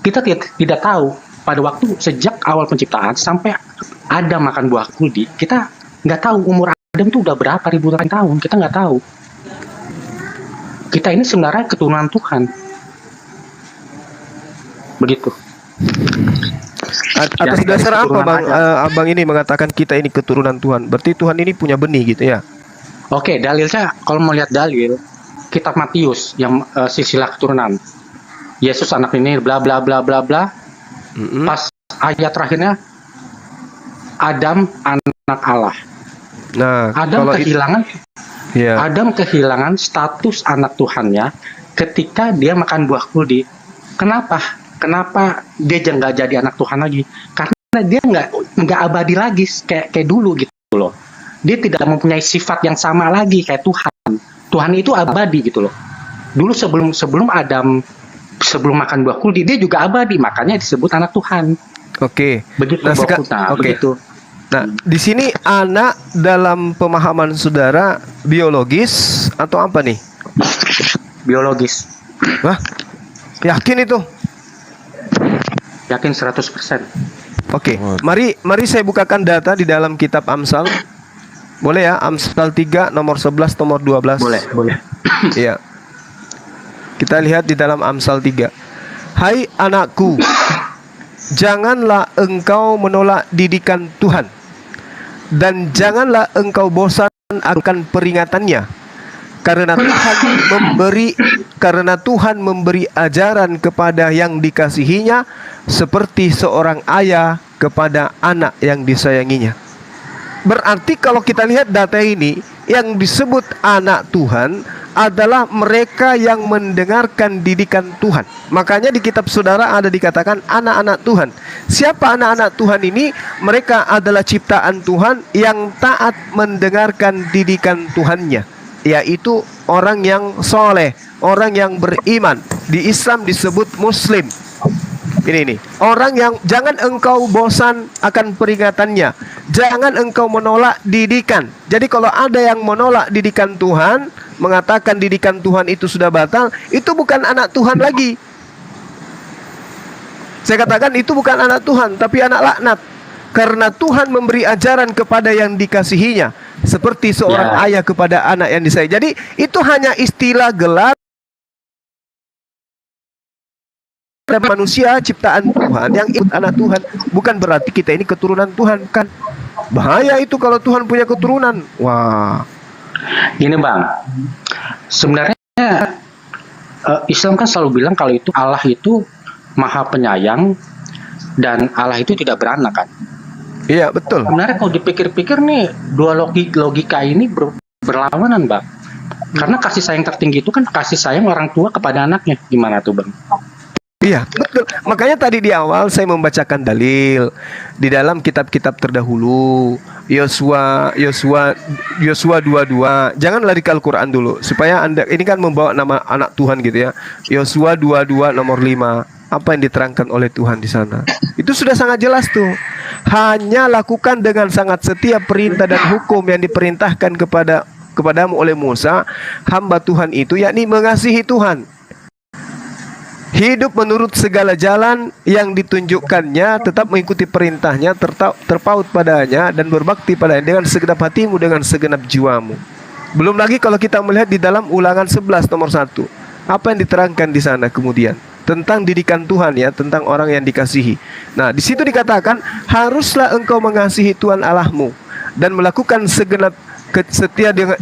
Kita tidak tahu pada waktu sejak awal penciptaan sampai Adam makan buah kuldi, kita nggak tahu umur Adam itu udah berapa ribuan tahun, kita nggak tahu. Kita ini sebenarnya keturunan Tuhan. Begitu. Atas Ya, dasar apa keturunan bang? Adam. Abang ini mengatakan kita ini keturunan Tuhan. Berarti Tuhan ini punya benih gitu ya? Oke, dalilnya kalau mau lihat dalil kitab Matius yang silsilah keturunan. Yesus anak ini bla bla bla bla bla. Pas ayat terakhirnya Adam anak Allah. Nah, Adam kalau kehilangan ya. Adam kehilangan status anak Tuhannya ketika dia makan buah kuldi. Kenapa? Kenapa dia nggak jadi anak Tuhan lagi? Karena dia nggak abadi lagi kayak dulu gitu loh. Dia tidak mempunyai sifat yang sama lagi kayak Tuhan. Tuhan itu abadi gitu loh. Dulu sebelum Adam makan buah kuldi, dia juga abadi, makanya disebut anak Tuhan. Oke. Begitu. Begitu. Nah, di sini anak dalam pemahaman saudara biologis atau apa nih? Biologis. Wah, yakin itu? Yakin 100%. Oke, mari saya bukakan data di dalam kitab Amsal. Boleh ya, Amsal 3 nomor 11 nomor 12. Boleh. Iya. Kita lihat di dalam Amsal 3. Hai anakku, janganlah engkau menolak didikan Tuhan, dan janganlah engkau bosan akan peringatannya, karena Tuhan memberi ajaran kepada yang dikasihinya, seperti seorang ayah kepada anak yang disayanginya. Berarti kalau kita lihat data ini, yang disebut anak Tuhan adalah mereka yang mendengarkan didikan Tuhan. Makanya di kitab saudara ada dikatakan anak-anak Tuhan. Siapa anak-anak Tuhan ini? Mereka adalah ciptaan Tuhan yang taat mendengarkan didikan Tuhannya, yaitu orang yang soleh, orang yang beriman. Di Islam disebut Muslim. Ini orang yang jangan engkau bosan akan peringatannya, jangan engkau menolak didikan. Jadi kalau ada yang menolak didikan Tuhan, mengatakan didikan Tuhan itu sudah batal, itu bukan anak Tuhan lagi. Saya katakan itu bukan anak Tuhan, tapi anak laknat. Karena Tuhan memberi ajaran kepada yang dikasihinya, seperti seorang ayah kepada anak yang disayangi. Jadi itu hanya istilah gelar manusia ciptaan Tuhan yang ikut anak Tuhan, bukan berarti kita ini keturunan Tuhan, kan? Bahaya itu kalau Tuhan punya keturunan. Wah. Gini bang, sebenarnya Islam kan selalu bilang kalau itu Allah itu maha penyayang, dan Allah itu tidak beranak kan. Iya, betul. Sebenarnya kalau dipikir-pikir nih, dua logika ini berlawanan, Bang. Karena kasih sayang tertinggi itu kan kasih sayang orang tua kepada anaknya. Gimana tuh, Bang? Iya, betul. Makanya tadi di awal saya membacakan dalil di dalam kitab-kitab terdahulu. Yosua 22. Jangan lari ke Al-Qur'an dulu supaya Anda ini kan membawa nama anak Tuhan gitu ya. Yosua 22 nomor 5. Apa yang diterangkan oleh Tuhan di sana? Itu sudah sangat jelas tuh. Hanya lakukan dengan sangat setia perintah dan hukum yang diperintahkan kepadamu oleh Musa, hamba Tuhan itu, yakni mengasihi Tuhan. Hidup menurut segala jalan yang ditunjukkannya, tetap mengikuti perintahnya, terpaut padanya, dan berbakti padanya dengan segenap hatimu, dengan segenap jiwamu. Belum lagi kalau kita melihat di dalam Ulangan 11 nomor 1. Apa yang diterangkan di sana kemudian? Tentang didikan Tuhan ya, tentang orang yang dikasihi. Nah, di situ dikatakan, haruslah engkau mengasihi Tuhan Allahmu dan melakukan segenap setia dengan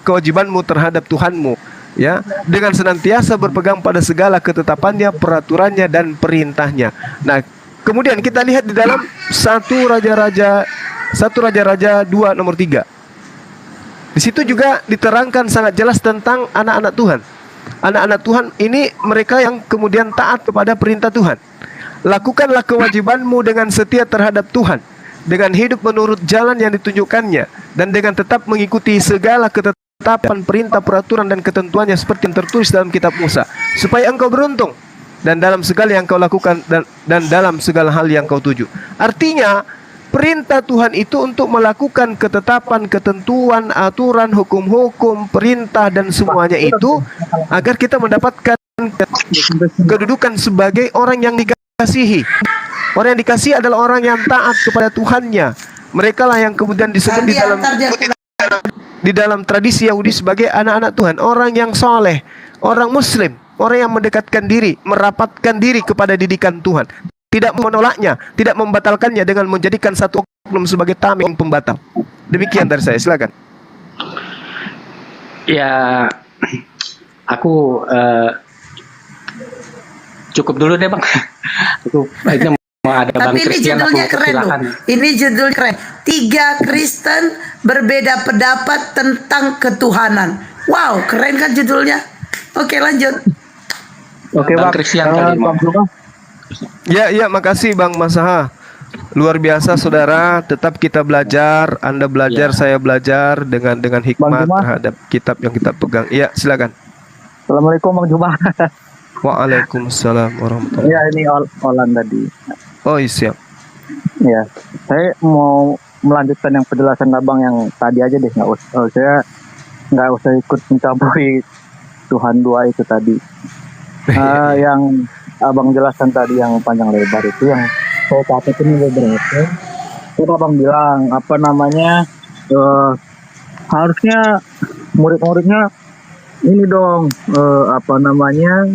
kewajibanmu terhadap Tuhanmu. Ya, dengan senantiasa berpegang pada segala ketetapannya, peraturannya, dan perintahnya. Nah, kemudian kita lihat di dalam 1 Raja-Raja 2 nomor 3. Di situ juga diterangkan sangat jelas tentang anak-anak Tuhan. Anak-anak Tuhan ini mereka yang kemudian taat kepada perintah Tuhan. Lakukanlah kewajibanmu dengan setia terhadap Tuhan, dengan hidup menurut jalan yang ditunjukkannya, dan dengan tetap mengikuti segala ketetapan, perintah, peraturan, dan ketentuannya seperti yang tertulis dalam kitab Musa, supaya engkau beruntung dan dalam segala yang kau lakukan dan dalam segala hal yang kau tuju. Artinya, perintah Tuhan itu untuk melakukan ketetapan, ketentuan, aturan, hukum-hukum, perintah, dan semuanya itu agar kita mendapatkan kedudukan sebagai orang yang dikasihi. Orang yang dikasihi adalah orang yang taat kepada Tuhannya. Mereka lah yang kemudian disebut di dalam tradisi Yahudi sebagai anak-anak Tuhan, orang yang soleh, orang Muslim, orang yang mendekatkan diri, merapatkan diri kepada didikan Tuhan, tidak menolaknya, tidak membatalkannya dengan menjadikan satu oknum sebagai tameng pembatal. Demikian dari saya, silakan. Ya, aku cukup dulu deh, Bang. Aku ini mau ada Bang Tapi ini Christian, judulnya aku keren loh. silakan. Ini judul keren. 3 Kristen berbeda pendapat tentang ketuhanan. Wow, keren kan judulnya? Oke, lanjut. Oke, Bang Bang. Christian kali mau. Ya, makasih Bang Masaha. Luar biasa saudara, tetap kita belajar, Anda belajar, saya belajar dengan hikmat terhadap kitab yang kita pegang. Iya, silakan. Assalamualaikum Bang Juma. Waalaikumsalam warahmatullahi Ya, ini Olan tadi. Oh, siap. Ya, saya mau melanjutkan yang penjelasan abang yang tadi aja deh, saya nggak usah ikut mencampuri Tuhan dua itu tadi. Yang abang jelaskan tadi yang panjang lebar itu yang saya catat ini beberapa. Itu abang bilang apa namanya, harusnya murid-muridnya ini dong, apa namanya,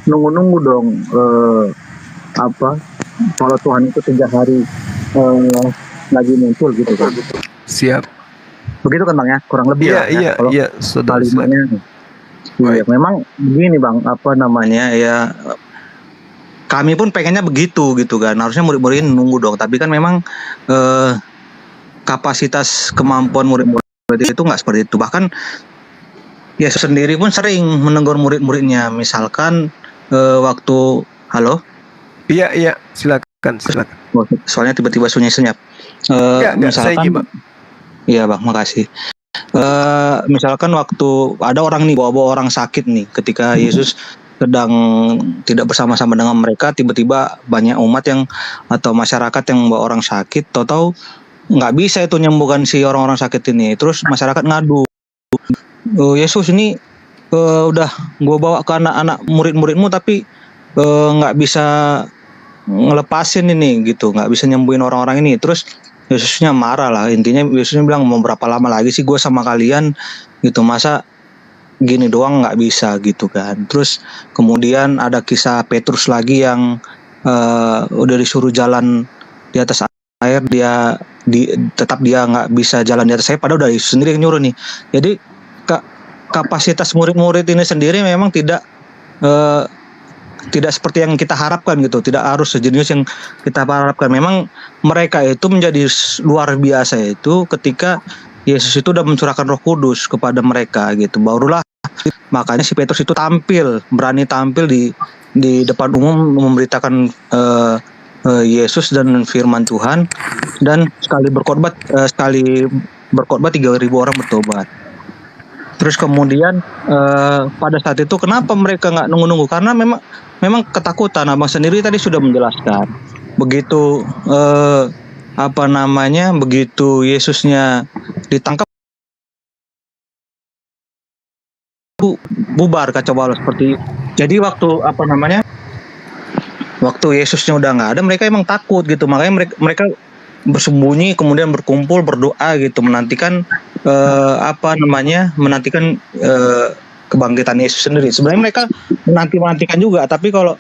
nunggu-nunggu dong, apa kalau Tuhan itu 3 hari lagi muncul gitu kan. Siap. Begitu kan Bang ya, kurang lebih lah ya. Kalau saudara. kalimatnya. Iya, memang begini Bang, apa namanya ya, kami pun pengennya begitu gitu kan. Harusnya murid-murid nunggu dong, tapi kan memang kapasitas kemampuan murid-murid itu nggak seperti itu. Bahkan Yesus sendiri pun sering menegur murid-muridnya. Misalkan waktu halo. Iya, silakan. Soalnya tiba-tiba sunyi senyap. Misalkan, iya Bang, makasih. Misalkan waktu ada orang nih bawa orang sakit nih, ketika Yesus sedang tidak bersama-sama dengan mereka, tiba-tiba banyak umat yang atau masyarakat yang bawa orang sakit, tahu-tahu nggak bisa itu nyembuhkan si orang-orang sakit ini. Terus masyarakat ngadu, Yesus ini udah gue bawa ke anak-anak murid-muridmu tapi nggak bisa ngelepasin ini gitu, nggak bisa nyembuhin orang-orang ini. Terus Yesusnya marah lah, intinya Yesusnya bilang, mau berapa lama lagi sih gue sama kalian gitu, masa gini doang nggak bisa gitu kan. Terus kemudian ada kisah Petrus lagi yang udah disuruh jalan di atas air, tetap dia nggak bisa jalan di atas air, padahal udah Yesus sendiri yang nyuruh nih. Jadi kapasitas murid-murid ini sendiri memang tidak tidak seperti yang kita harapkan gitu, tidak harus sejenis yang kita harapkan. Memang mereka itu menjadi luar biasa itu ketika Yesus itu udah mencurahkan Roh Kudus kepada mereka gitu. Barulah makanya si Petrus itu berani tampil di depan umum memberitakan Yesus dan firman Tuhan, dan sekali berkhotbah 3.000 orang bertobat. Terus kemudian pada saat itu kenapa mereka nggak nunggu-nunggu? Karena memang ketakutan. Abang sendiri tadi sudah menjelaskan. Begitu begitu Yesusnya ditangkap, bubar kacau balau seperti. Jadi waktu Yesusnya udah nggak ada, mereka emang takut gitu. Makanya mereka bersembunyi, kemudian berkumpul berdoa gitu, menantikan kebangkitan Yesus sendiri. Sebenarnya mereka menantikan juga, tapi kalau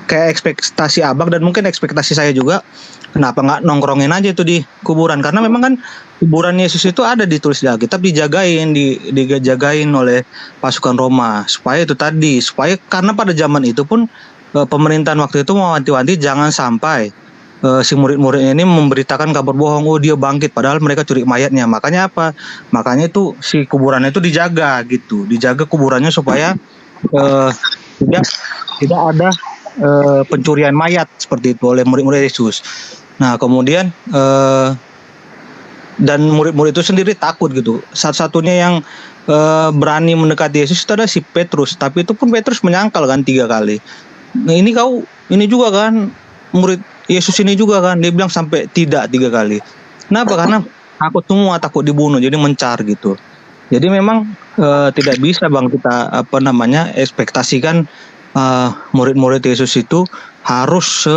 kayak ekspektasi abang dan mungkin ekspektasi saya juga, kenapa nggak nongkrongin aja itu di kuburan? Karena memang kan kuburan Yesus itu ada ditulis di Alkitab, dijagain oleh pasukan Roma supaya karena pada zaman itu pun pemerintahan waktu itu mewanti-wanti jangan sampai si murid-murid ini memberitakan kabar bohong, oh dia bangkit, padahal mereka curi mayatnya. Makanya apa? Makanya itu si kuburannya itu dijaga gitu, dijaga kuburannya supaya tidak ada pencurian mayat seperti itu oleh murid-murid Yesus. Nah kemudian dan murid-murid itu sendiri takut gitu. Satu-satunya yang berani mendekati Yesus itu adalah si Petrus, tapi itu pun Petrus menyangkal kan 3 kali. Nah ini juga kan murid Yesus ini juga kan, dia bilang sampai tidak 3 kali. Kenapa? Karena takut dibunuh, jadi mencar gitu. Jadi memang tidak bisa bang kita ekspektasikan murid-murid Yesus itu harus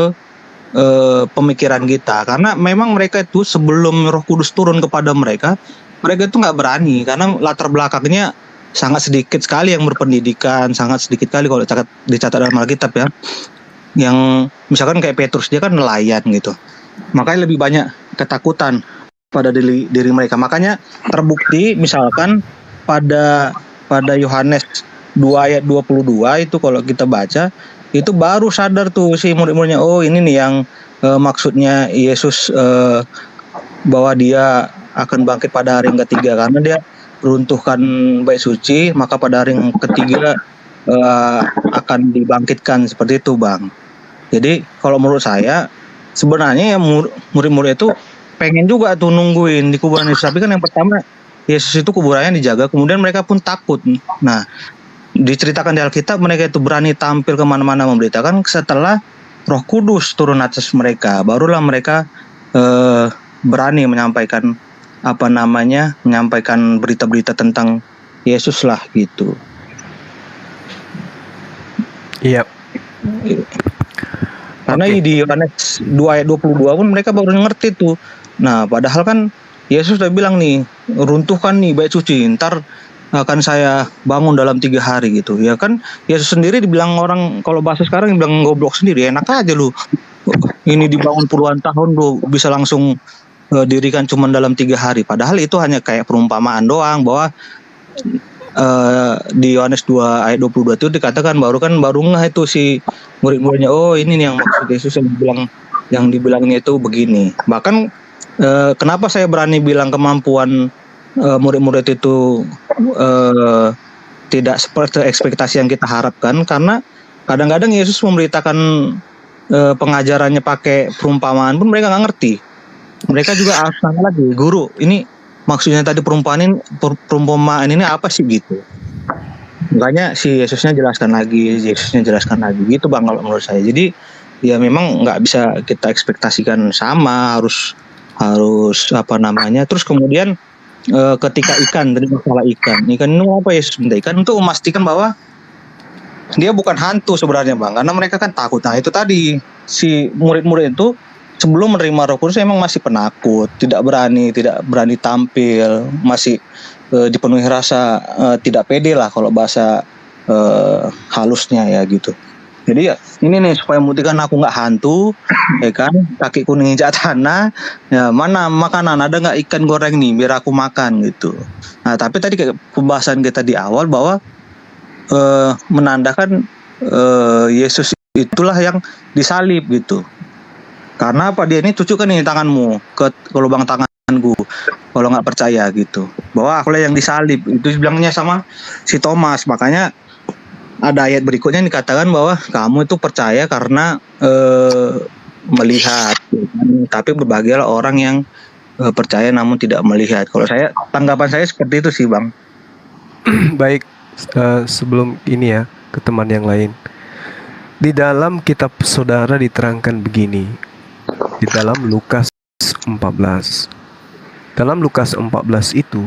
pemikiran kita, karena memang mereka itu sebelum Roh Kudus turun kepada mereka itu nggak berani, karena latar belakangnya sangat sedikit sekali yang berpendidikan, sangat sedikit sekali kalau dicatat dalam Alkitab ya. Yang misalkan kayak Petrus, dia kan nelayan gitu, makanya lebih banyak ketakutan pada diri mereka. Makanya terbukti misalkan pada Yohanes 2 ayat 22 itu kalau kita baca, itu baru sadar tuh si murid-muridnya, oh ini nih yang maksudnya Yesus bahwa dia akan bangkit pada hari yang ketiga, karena dia runtuhkan bait suci, maka pada hari yang ketiga akan dibangkitkan, seperti itu bang. Jadi kalau menurut saya sebenarnya ya murid-murid itu pengen juga tuh nungguin di kuburan Yesus, tapi kan yang pertama Yesus itu kuburannya dijaga, kemudian mereka pun takut. Nah diceritakan di Alkitab mereka itu berani tampil kemana-mana memberitakan setelah Roh Kudus turun atas mereka, barulah mereka berani menyampaikan menyampaikan berita-berita tentang Yesus lah gitu. Iya. Karena di Yohanes 2 ayat 22 pun mereka baru ngerti tuh. Nah padahal kan Yesus udah bilang nih, runtuhkan nih bait suci, ntar akan saya bangun dalam 3 hari gitu. Ya kan Yesus sendiri dibilang orang, kalau bahasa sekarang dibilang goblok sendiri, enak aja lu. Ini dibangun puluhan tahun lu bisa langsung dirikan cuma dalam 3 hari. Padahal itu hanya kayak perumpamaan doang, bahwa di Yohanes 2 ayat 22 itu dikatakan baru ngeh itu si murid-muridnya, oh ini nih yang maksud Yesus yang dibilangnya itu begini. Bahkan kenapa saya berani bilang kemampuan murid-murid itu tidak seperti ekspektasi yang kita harapkan, karena kadang-kadang Yesus memberitakan pengajarannya pakai perumpamaan pun mereka nggak ngerti. Mereka juga harus tanya lagi, guru ini maksudnya tadi perumpamaan ini apa sih gitu. Makanya si Yesusnya jelaskan lagi gitu bang kalau menurut saya. Jadi ya memang nggak bisa kita ekspektasikan sama, harus terus kemudian ketika tadi masalah ikan itu apa Yesus minta ikan untuk memastikan bahwa dia bukan hantu sebenarnya bang, karena mereka kan takut. Nah itu tadi si murid-murid itu sebelum menerima Roh Kudus emang masih penakut, tidak berani tampil, masih dipenuhi rasa tidak pede lah kalau bahasa halusnya ya gitu. Jadi ya ini nih supaya membuktikan aku nggak hantu, ya kan, kaki kuning injak tanah, ya mana makanan, ada nggak ikan goreng nih biar aku makan gitu. Nah tapi tadi kayak pembahasan kita di awal bahwa menandakan Yesus itulah yang disalib gitu. Karena apa, dia ini tunjukkan ini tanganmu ke lubang tanganku kalau nggak percaya gitu, bahwa akulah yang disalib, itu bilangnya sama si Thomas. Makanya ada ayat berikutnya yang dikatakan bahwa kamu itu percaya karena melihat, tapi berbahagialah orang yang percaya namun tidak melihat. Kalau saya, tanggapan saya seperti itu sih Bang. Baik, sebelum ini ya ke teman yang lain. Di dalam kitab saudara diterangkan begini. Di dalam Lukas 14. Dalam Lukas 14 itu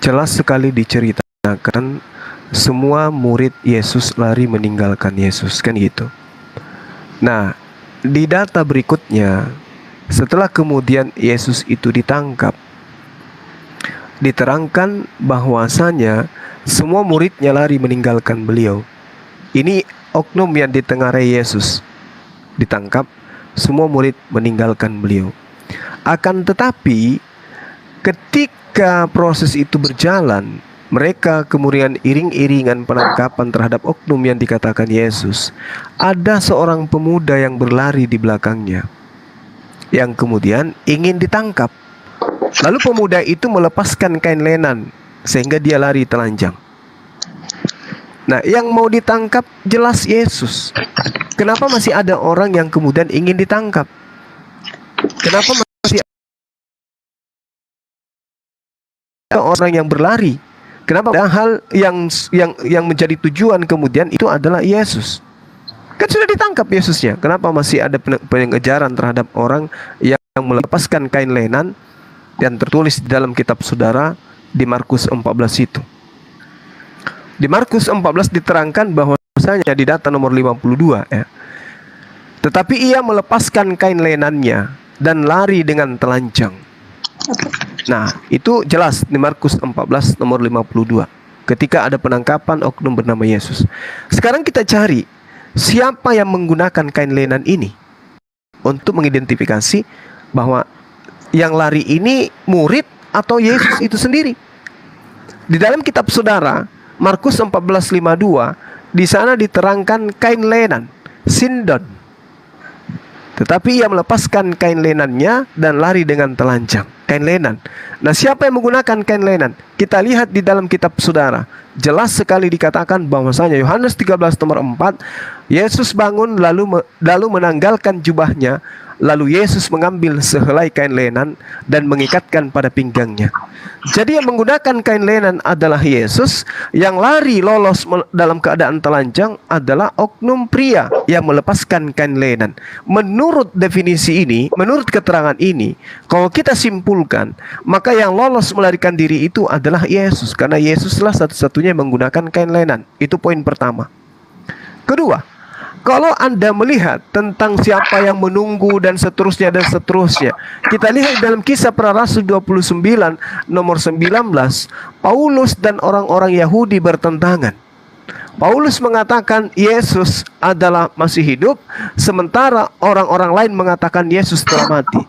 jelas sekali diceritakan semua murid Yesus lari meninggalkan Yesus, kan gitu. Nah, di data berikutnya, setelah kemudian Yesus itu ditangkap, diterangkan bahwasanya semua muridnya lari meninggalkan beliau. Ini oknum yang ditengarai Yesus ditangkap, semua murid meninggalkan beliau. Akan tetapi ketika proses itu berjalan, mereka kemudian iring-iringan penangkapan terhadap oknum yang dikatakan Yesus. Ada seorang pemuda yang berlari di belakangnya, yang kemudian ingin ditangkap. Lalu pemuda itu melepaskan kain lenan sehingga dia lari telanjang. Nah, yang mau ditangkap jelas Yesus. Kenapa masih ada orang yang kemudian ingin ditangkap? Kenapa masih ada orang yang berlari? Kenapa ada hal yang menjadi tujuan kemudian itu adalah Yesus? Kan sudah ditangkap Yesusnya. Kenapa masih ada pengejaran terhadap orang yang melepaskan kain lenan yang tertulis di dalam kitab saudara di Markus 14 itu? Di Markus 14 diterangkan bahwasanya di data nomor 52 ya. Tetapi ia melepaskan kain lenannya dan lari dengan telanjang. Nah, itu jelas di Markus 14 nomor 52. Ketika ada penangkapan oknum bernama Yesus. Sekarang kita cari siapa yang menggunakan kain lenan ini untuk mengidentifikasi bahwa yang lari ini murid atau Yesus itu sendiri. Di dalam kitab saudara Markus 14:52, di sana diterangkan kain lenan, sindon. Tetapi ia melepaskan kain lenannya dan lari dengan telanjang. Kain lenan. Nah, siapa yang menggunakan kain lenan? Kita lihat di dalam kitab saudara. Jelas sekali dikatakan bahwasanya Yohanes 13 nomor 4, Yesus bangun lalu menanggalkan jubahnya. Lalu Yesus mengambil sehelai kain lenan dan mengikatkan pada pinggangnya. Jadi yang menggunakan kain lenan adalah Yesus. Yang lari lolos dalam keadaan telanjang adalah oknum pria yang melepaskan kain lenan. Menurut definisi ini, menurut keterangan ini, kalau kita simpulkan, maka yang lolos melarikan diri itu adalah Yesus. Karena Yesuslah satu-satunya yang menggunakan kain lenan. Itu poin pertama. Kedua, kalau Anda melihat tentang siapa yang menunggu dan seterusnya, kita lihat dalam Kisah Para Rasul 29 nomor 19, Paulus dan orang-orang Yahudi bertentangan. Paulus mengatakan Yesus adalah masih hidup, sementara orang-orang lain mengatakan Yesus telah mati.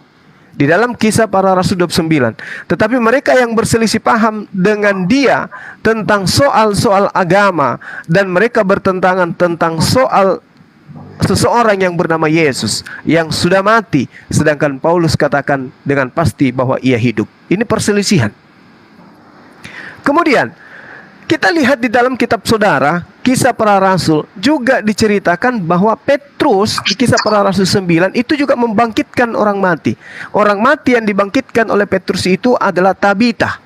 Di dalam Kisah Para Rasul 29. Tetapi mereka yang berselisih paham dengan dia tentang soal-soal agama, dan mereka bertentangan tentang soal seseorang yang bernama Yesus yang sudah mati, sedangkan Paulus katakan dengan pasti bahwa ia hidup. Ini perselisihan. Kemudian kita lihat di dalam kitab saudara Kisah Para Rasul juga diceritakan bahwa Petrus di Kisah Para Rasul 9 itu juga membangkitkan orang mati. Orang mati yang dibangkitkan oleh Petrus itu adalah Tabita.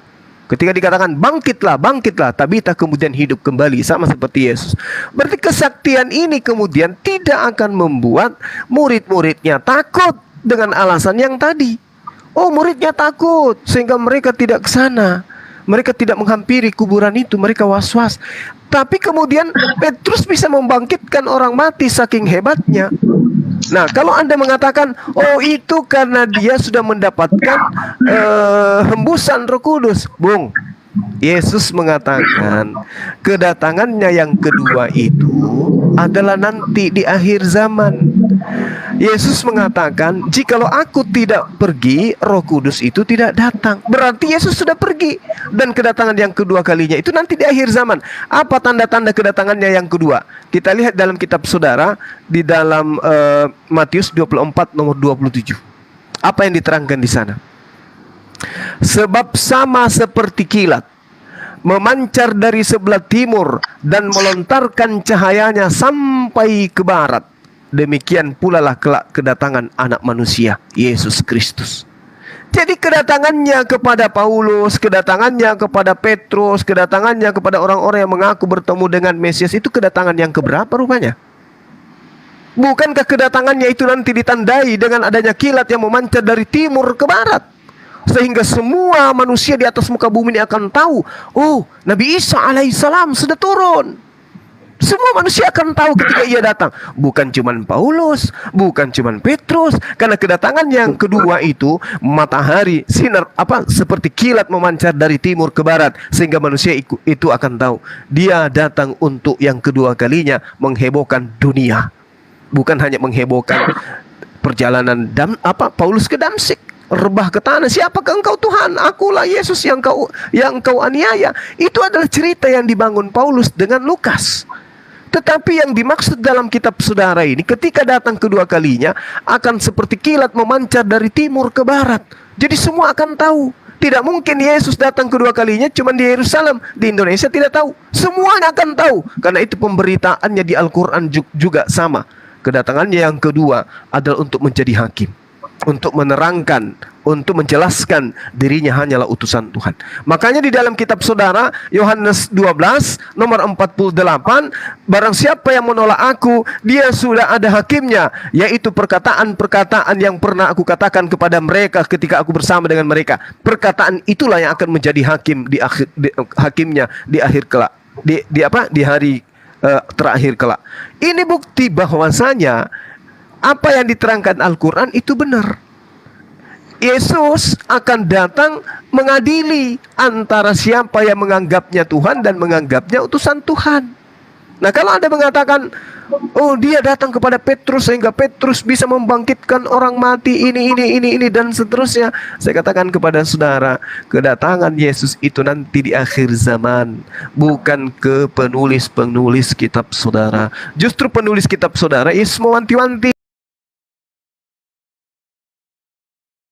Ketika dikatakan bangkitlah, bangkitlah, Tabita kemudian hidup kembali, sama seperti Yesus. Berarti kesaktian ini kemudian tidak akan membuat murid-muridnya takut dengan alasan yang tadi. Oh, muridnya takut sehingga mereka tidak ke sana. Mereka tidak menghampiri kuburan itu, mereka was-was. Tapi kemudian Petrus bisa membangkitkan orang mati saking hebatnya. Nah, kalau Anda mengatakan, oh itu karena dia sudah mendapatkan hembusan Roh Kudus, Bung, Yesus mengatakan kedatangannya yang kedua itu adalah nanti di akhir zaman. Yesus mengatakan, jikalau aku tidak pergi, Roh Kudus itu tidak datang. Berarti Yesus sudah pergi. Dan kedatangan yang kedua kalinya itu nanti di akhir zaman. Apa tanda-tanda kedatangannya yang kedua? Kita lihat dalam kitab saudara, di dalam Matius 24 nomor 27. Apa yang diterangkan di sana? Sebab sama seperti kilat memancar dari sebelah timur dan melontarkan cahayanya sampai ke barat, demikian pula lah kelak kedatangan Anak Manusia, Yesus Kristus. Jadi kedatangannya kepada Paulus, kedatangannya kepada Petrus, kedatangannya kepada orang-orang yang mengaku bertemu dengan Mesias, itu kedatangan yang keberapa rupanya? Bukankah kedatangannya itu nanti ditandai dengan adanya kilat yang memancar dari timur ke barat, sehingga semua manusia di atas muka bumi ini akan tahu, oh, Nabi Isa alaihissalam sudah turun. Semua manusia akan tahu ketika ia datang. Bukan cuman Paulus, bukan cuman Petrus, karena kedatangan yang kedua itu matahari sinar seperti kilat memancar dari timur ke barat, sehingga manusia itu akan tahu dia datang untuk yang kedua kalinya menghebohkan dunia. Bukan hanya menghebohkan perjalanan Paulus ke Damsik, rebah ke tanah, siapakah engkau Tuhan? Akulah Yesus yang kau aniaya. Itu adalah cerita yang dibangun Paulus dengan Lukas. Tetapi yang dimaksud dalam kitab saudara ini, ketika datang kedua kalinya, akan seperti kilat memancar dari timur ke barat. Jadi semua akan tahu. Tidak mungkin Yesus datang kedua kalinya cuma di Yerusalem, di Indonesia tidak tahu. Semuanya akan tahu, karena itu pemberitaannya di Al-Quran juga sama. Kedatangannya yang kedua adalah untuk menjadi hakim, untuk menerangkan, untuk menjelaskan dirinya hanyalah utusan Tuhan. Makanya di dalam kitab saudara Yohanes 12 nomor 48, barang siapa yang menolak aku, dia sudah ada hakimnya, yaitu perkataan-perkataan yang pernah aku katakan kepada mereka ketika aku bersama dengan mereka. Perkataan itulah yang akan menjadi hakim hakimnya di akhir kelak, di hari terakhir kelak. Ini bukti bahwasanya apa yang diterangkan Al-Quran itu benar. Yesus akan datang mengadili antara siapa yang menganggapnya Tuhan dan menganggapnya utusan Tuhan. Nah, kalau Anda mengatakan, oh, dia datang kepada Petrus sehingga Petrus bisa membangkitkan orang mati, ini dan seterusnya, saya katakan kepada saudara, kedatangan Yesus itu nanti di akhir zaman, bukan ke penulis-penulis kitab saudara. Justru penulis kitab saudara Yesus mewanti-wanti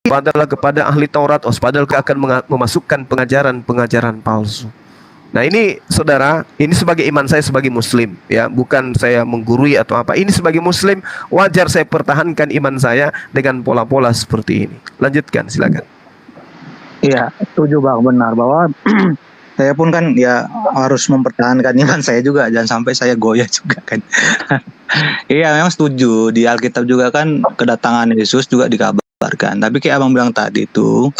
padahal kepada ahli Taurat, padahal akan memasukkan pengajaran palsu. Nah, ini saudara, ini sebagai iman saya sebagai muslim, ya, bukan saya menggurui atau apa. Ini sebagai muslim wajar saya pertahankan iman saya dengan pola-pola seperti ini. Lanjutkan, silakan. Iya, setuju Bang, benar bahwa saya pun kan ya harus mempertahankan iman saya juga, jangan sampai saya goyah juga kan. Iya, memang setuju, di Alkitab juga kan kedatangan Yesus juga dikabarkan. Tapi kayak abang bilang tadi itu,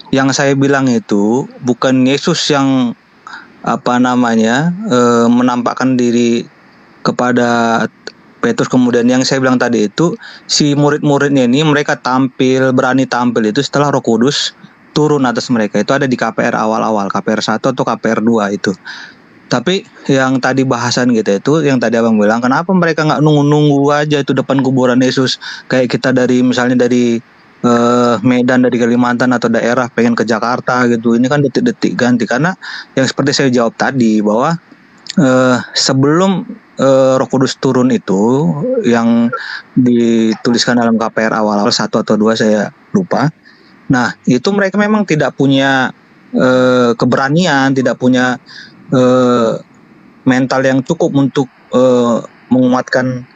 yang saya bilang itu bukan Yesus yang menampakkan diri kepada Petrus. Kemudian yang saya bilang tadi itu, si murid-muridnya ini mereka berani tampil itu setelah Roh Kudus turun atas mereka. Itu ada di KPR awal-awal, KPR 1 atau KPR 2 itu. Tapi yang tadi bahasan gitu itu, yang tadi abang bilang, kenapa mereka nggak nunggu-nunggu aja itu depan kuburan Yesus, kayak kita misalnya dari Medan, dari Kalimantan atau daerah pengen ke Jakarta gitu. Ini kan detik-detik ganti, karena yang seperti saya jawab tadi bahwa sebelum Roh Kudus turun itu yang dituliskan dalam KPR awal-awal 1 atau 2 saya lupa. Nah, itu mereka memang tidak punya keberanian, tidak punya mental yang cukup untuk menguatkan,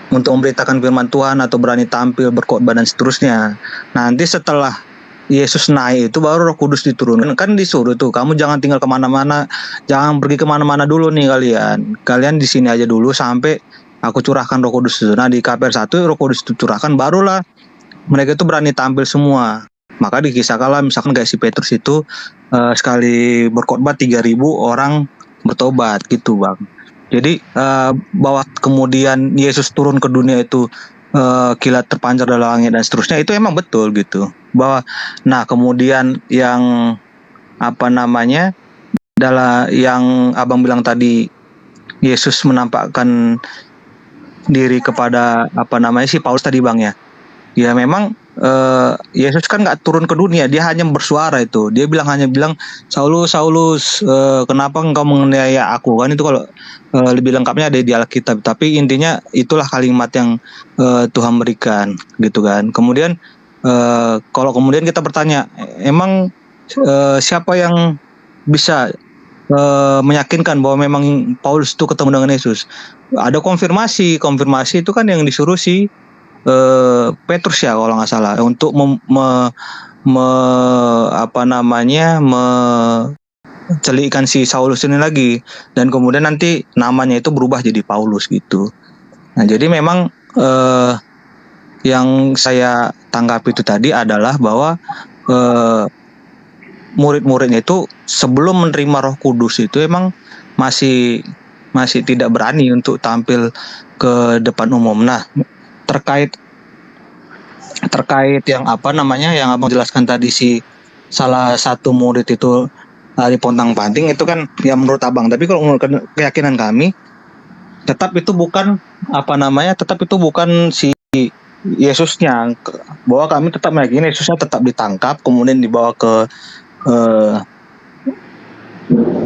untuk memberitakan firman Tuhan atau berani tampil, berkhotbah dan seterusnya. Nanti setelah Yesus naik itu baru Roh Kudus diturunkan. Kan disuruh tuh, kamu jangan tinggal kemana-mana, jangan pergi kemana-mana dulu nih kalian di sini aja dulu sampai aku curahkan Roh Kudus itu. Nah, di KPR 1 Roh Kudus itu curahkan, barulah mereka itu berani tampil semua. Maka dikisahkanlah misalkan kayak si Petrus itu sekali berkhotbah 3.000 orang bertobat gitu Bang. Jadi bahwa kemudian Yesus turun ke dunia itu kilat terpancar dari langit dan seterusnya, itu emang betul gitu. Bahwa kemudian yang yang abang bilang tadi, Yesus menampakkan diri kepada si Paulus tadi Bang ya. Ya memang Yesus kan nggak turun ke dunia, dia hanya bersuara itu. Dia hanya bilang, Saulus, Saulus, kenapa engkau menganiaya aku? Kan itu kalau lebih lengkapnya ada di Alkitab. Tapi intinya itulah kalimat yang Tuhan berikan, gitu kan. Kemudian kalau kemudian kita bertanya, emang siapa yang bisa meyakinkan bahwa memang Paulus itu ketemu dengan Yesus? Ada konfirmasi itu kan yang disuruh si Petrus ya kalau nggak salah untuk mencelikkan si Saulus ini lagi, dan kemudian nanti namanya itu berubah jadi Paulus gitu. Nah jadi memang yang saya tangkap itu tadi adalah bahwa murid-muridnya itu sebelum menerima Roh Kudus itu emang masih tidak berani untuk tampil ke depan umum. Nah terkait yang yang Abang jelaskan tadi, si salah satu murid itu dari pontang-panting itu kan ya menurut Abang, tapi kalau menurut keyakinan kami tetap itu bukan si Yesusnya, bahwa kami tetap meyakini Yesusnya tetap ditangkap kemudian dibawa ke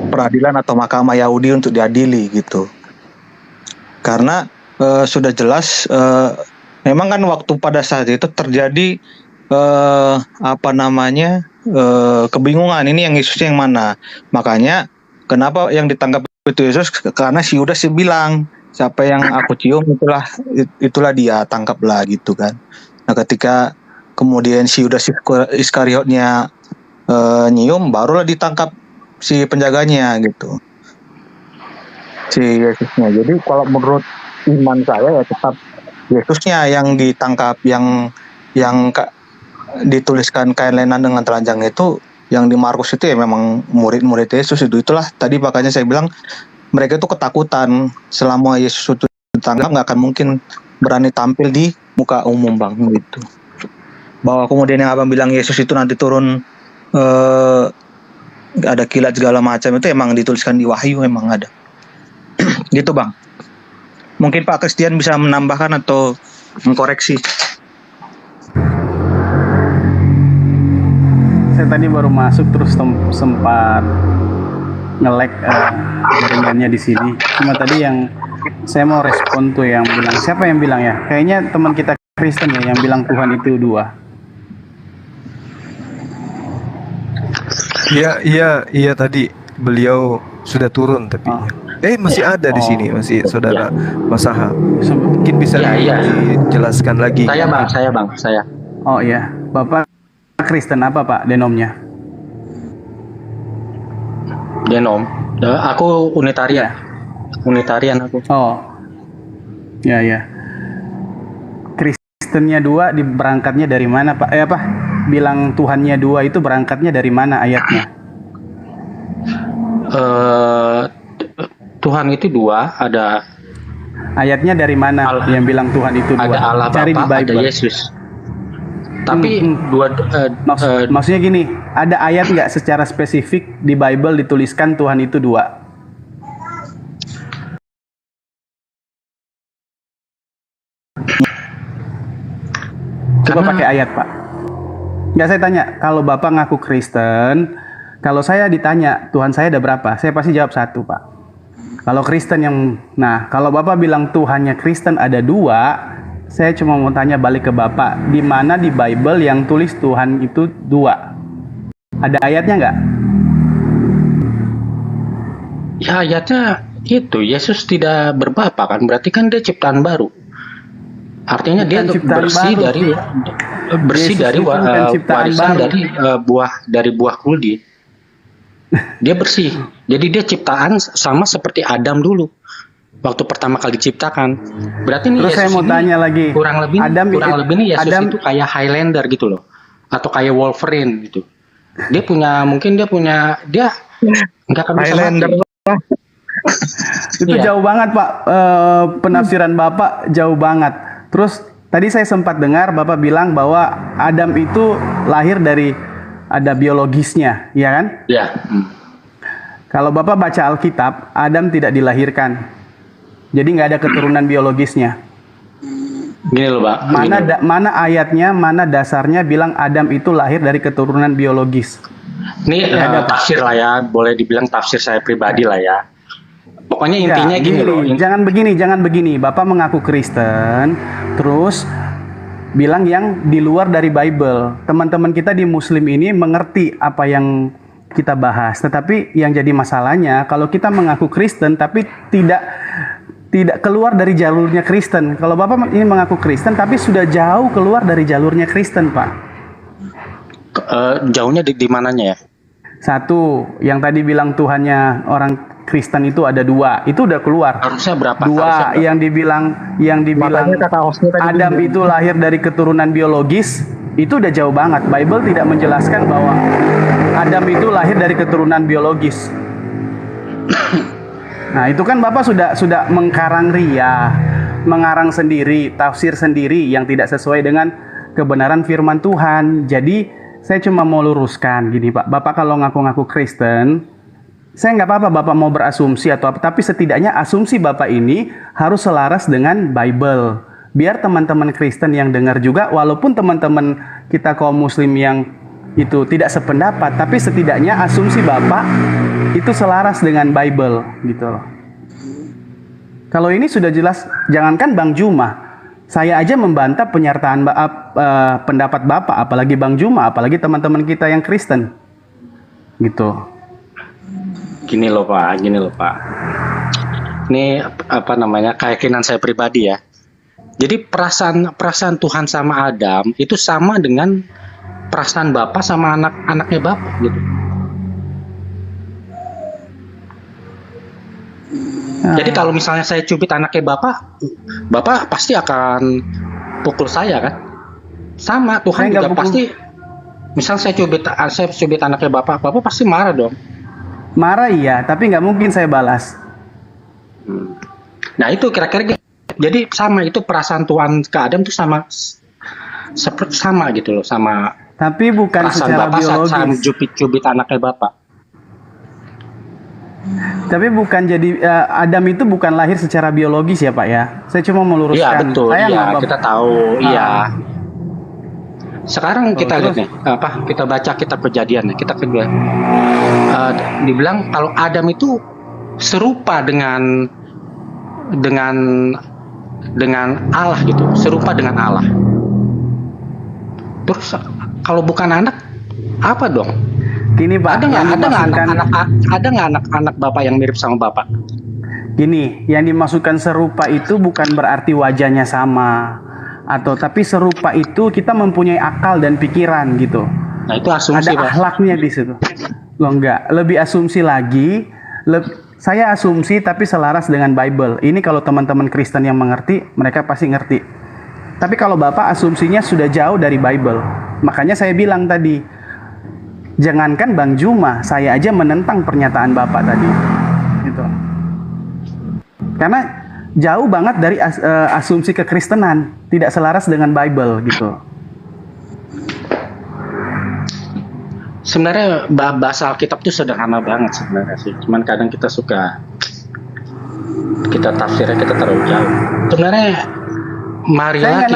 peradilan atau mahkamah Yahudi untuk diadili gitu. Karena sudah jelas memang kan waktu pada saat itu terjadi kebingungan, ini yang Yesusnya yang mana. Makanya kenapa yang ditangkap itu Yesus, karena si Yudas bilang, siapa yang aku cium itulah dia, tangkaplah gitu kan. Nah ketika kemudian si Yudas Iskariotnya nyium, barulah ditangkap si penjaganya gitu, si Yesusnya. Jadi kalau menurut iman saya ya tetap Yesusnya yang ditangkap, yang dituliskan kain lenan dengan telanjang itu, yang di Markus itu ya memang murid-murid Yesus itu. Itulah tadi makanya saya bilang mereka itu ketakutan selama Yesus itu ditangkap, nggak akan mungkin berani tampil di muka umum Bang gitu. Bahwa kemudian yang Abang bilang Yesus itu nanti turun ada kilat segala macam, itu emang dituliskan di Wahyu, emang ada. Gitu Bang. Mungkin Pak Christian bisa menambahkan atau mengkoreksi. Saya tadi baru masuk terus sempat nge-lag jaringannya di sini. Cuma tadi yang saya mau respon tuh yang bilang, siapa yang bilang ya? Kayaknya teman kita Kristen ya yang bilang Tuhan itu dua. Iya tadi beliau sudah turun tapi masih ada di sini, masih saudara Mas Aha. Mungkin bisa dijelaskan lagi. Saya bang. Oh iya, Bapak Kristen apa Pak denomnya? Denom. Aku Unitarian. Unitarian aku. Oh. Ya. Kristennya dua, berangkatnya dari mana Pak? Bilang Tuhannya dua itu berangkatnya dari mana ayatnya? Tuhan itu dua, ada ayatnya dari mana Allah, yang bilang Tuhan itu dua? Ada Allah cari Bapa, di Bible. ada Yesus. Tapi maksudnya gini, ada ayat nggak secara spesifik di Bible dituliskan Tuhan itu dua? Coba pakai ayat Pak. Nggak, saya tanya, kalau Bapak ngaku Kristen, kalau saya ditanya Tuhan saya ada berapa, saya pasti jawab satu Pak. Kalau Kristen kalau Bapak bilang Tuhannya Kristen ada dua, saya cuma mau tanya balik ke Bapak, di mana di Bible yang tulis Tuhan itu dua? Ada ayatnya nggak? Ya ayatnya itu, Yesus tidak berbapa kan, berarti kan dia ciptaan baru. Artinya dia bersih baru. dari warisan dari buah kuldi. Dia bersih. Jadi dia ciptaan sama seperti Adam dulu. Waktu pertama kali diciptakan. Berarti nih Terus Yesus saya mau tanya lagi. Kurang lebih nih Yesus itu kayak Highlander gitu loh. Atau kayak Wolverine gitu. Dia nggak akan bisa mati. Itu jauh banget Pak. Penafsiran Bapak jauh banget. Terus tadi saya sempat dengar Bapak bilang bahwa Adam itu lahir dari ada biologisnya, ya kan? Ya. Kalau Bapak baca Alkitab, Adam tidak dilahirkan. Jadi nggak ada keturunan biologisnya. Gini loh, Pak. Mana ayatnya, mana dasarnya bilang Adam itu lahir dari keturunan biologis? Ini tafsir lah ya, boleh dibilang tafsir saya pribadi lah ya. Pokoknya intinya Ya, gini loh. jangan begini. Bapak mengaku Kristen, terus bilang yang di luar dari Bible. Teman-teman kita di Muslim ini mengerti apa yang kita bahas. Tetapi yang jadi masalahnya, kalau kita mengaku Kristen tapi tidak keluar dari jalurnya Kristen. Kalau Bapak ini mengaku Kristen tapi sudah jauh keluar dari jalurnya Kristen, Pak. Jauhnya di mananya ya? Satu, yang tadi bilang Tuhannya orang Kristen itu ada 2, itu udah keluar. Harusnya berapa? 2, yang dibilang Makanya kata hostnya tadi Adam itu lahir dari keturunan biologis, itu udah jauh banget. Bible tidak menjelaskan bahwa Adam itu lahir dari keturunan biologis. Nah, itu kan Bapak sudah mengkarang ria, mengarang sendiri, tafsir sendiri yang tidak sesuai dengan kebenaran firman Tuhan. Jadi, saya cuma mau luruskan gini, Pak. Bapak kalau ngaku-ngaku Kristen, saya nggak apa-apa Bapak mau berasumsi atau apa, tapi setidaknya asumsi Bapak ini harus selaras dengan Bible. Biar teman-teman Kristen yang dengar juga, walaupun teman-teman kita kaum Muslim yang itu tidak sependapat, tapi setidaknya asumsi Bapak itu selaras dengan Bible gitu loh. Kalau ini sudah jelas, jangankan Bang Juma, saya aja membantah penyertaan pendapat Bapak, apalagi Bang Juma, apalagi teman-teman kita yang Kristen gitu. Gini loh Pak. Ini apa namanya, keyakinan saya pribadi ya. Jadi perasaan Tuhan sama Adam itu sama dengan perasaan Bapak sama anak-anaknya Bapak gitu. Jadi kalau misalnya saya cubit anaknya Bapak pasti akan pukul saya kan? Sama Tuhan juga pasti. Misal saya cubit anaknya Bapak pasti marah dong. Marah iya, tapi nggak mungkin saya balas. Nah itu kira-kira jadi sama, itu perasaan Tuhan ke Adam tuh sama gitu loh, sama. Tapi bukan perasaan secara Bapak biologis. saat cubit anaknya Bapak. Tapi bukan jadi Adam itu bukan lahir secara biologis ya Pak ya. Saya cuma meluruskan. Iya betul. Iya kita tahu. Iya. Sekarang kita lihat nih, kita baca kitab Kejadian nih, kita kedua. Dibilang kalau Adam itu serupa dengan Allah gitu, serupa dengan Allah. Terus kalau bukan anak, apa dong? Gini Pak, ada nggak anak Bapak yang mirip sama Bapak? Gini, yang dimaksudkan serupa itu bukan berarti wajahnya sama, tapi serupa itu kita mempunyai akal dan pikiran gitu. Nah itu asumsi. Ada akhlaknya di situ. Loh enggak, lebih asumsi lagi. Saya asumsi tapi selaras dengan Bible. Ini kalau teman-teman Kristen yang mengerti, mereka pasti ngerti. Tapi kalau Bapak asumsinya sudah jauh dari Bible. Makanya saya bilang tadi, jangankan Bang Juma, saya aja menentang pernyataan Bapak tadi. Gitu. Karena jauh banget dari asumsi kekristenan, tidak selaras dengan Bible gitu. Sebenarnya bahasa Alkitab itu sederhana banget sebenarnya sih. Cuman kadang kita tafsirnya kita terlalu jauh. Sebenarnya marilah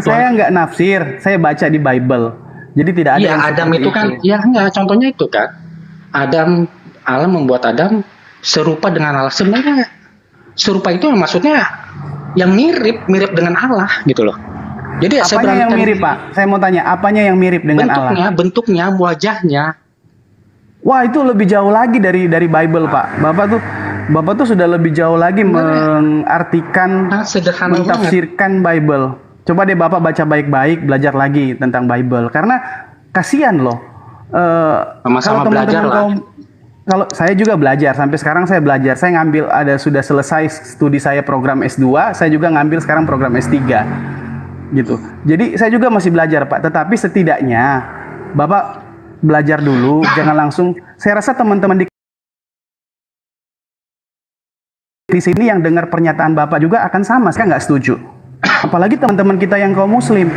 Saya nggak nafsir, saya baca di Bible. Jadi tidak ada. Iya, Adam itu kan, ya enggak, contohnya itu kan. Allah membuat Adam serupa dengan Allah. Sebenarnya serupa itu maksudnya yang mirip dengan Allah gitu loh. Jadi apanya yang mirip Pak? Saya mau tanya, apanya yang mirip dengan Allah? Bentuknya, wajahnya. Wah itu lebih jauh lagi dari Bible Pak. Bapak tuh sudah lebih jauh lagi mengartikan, mentafsirkan Bible. Coba deh Bapak baca baik-baik, belajar lagi tentang Bible. Karena kasihan loh. Sama-sama belajar lah. Kalau saya juga belajar, sampai sekarang saya belajar. Saya ngambil, sudah selesai studi saya program S2, saya juga ngambil sekarang program S3. Gitu. Jadi saya juga masih belajar Pak. Tetapi setidaknya Bapak belajar dulu, jangan langsung. Saya rasa teman-teman di sini yang dengar pernyataan Bapak juga akan sama. Saya nggak setuju. Apalagi teman-teman kita yang kaum Muslim,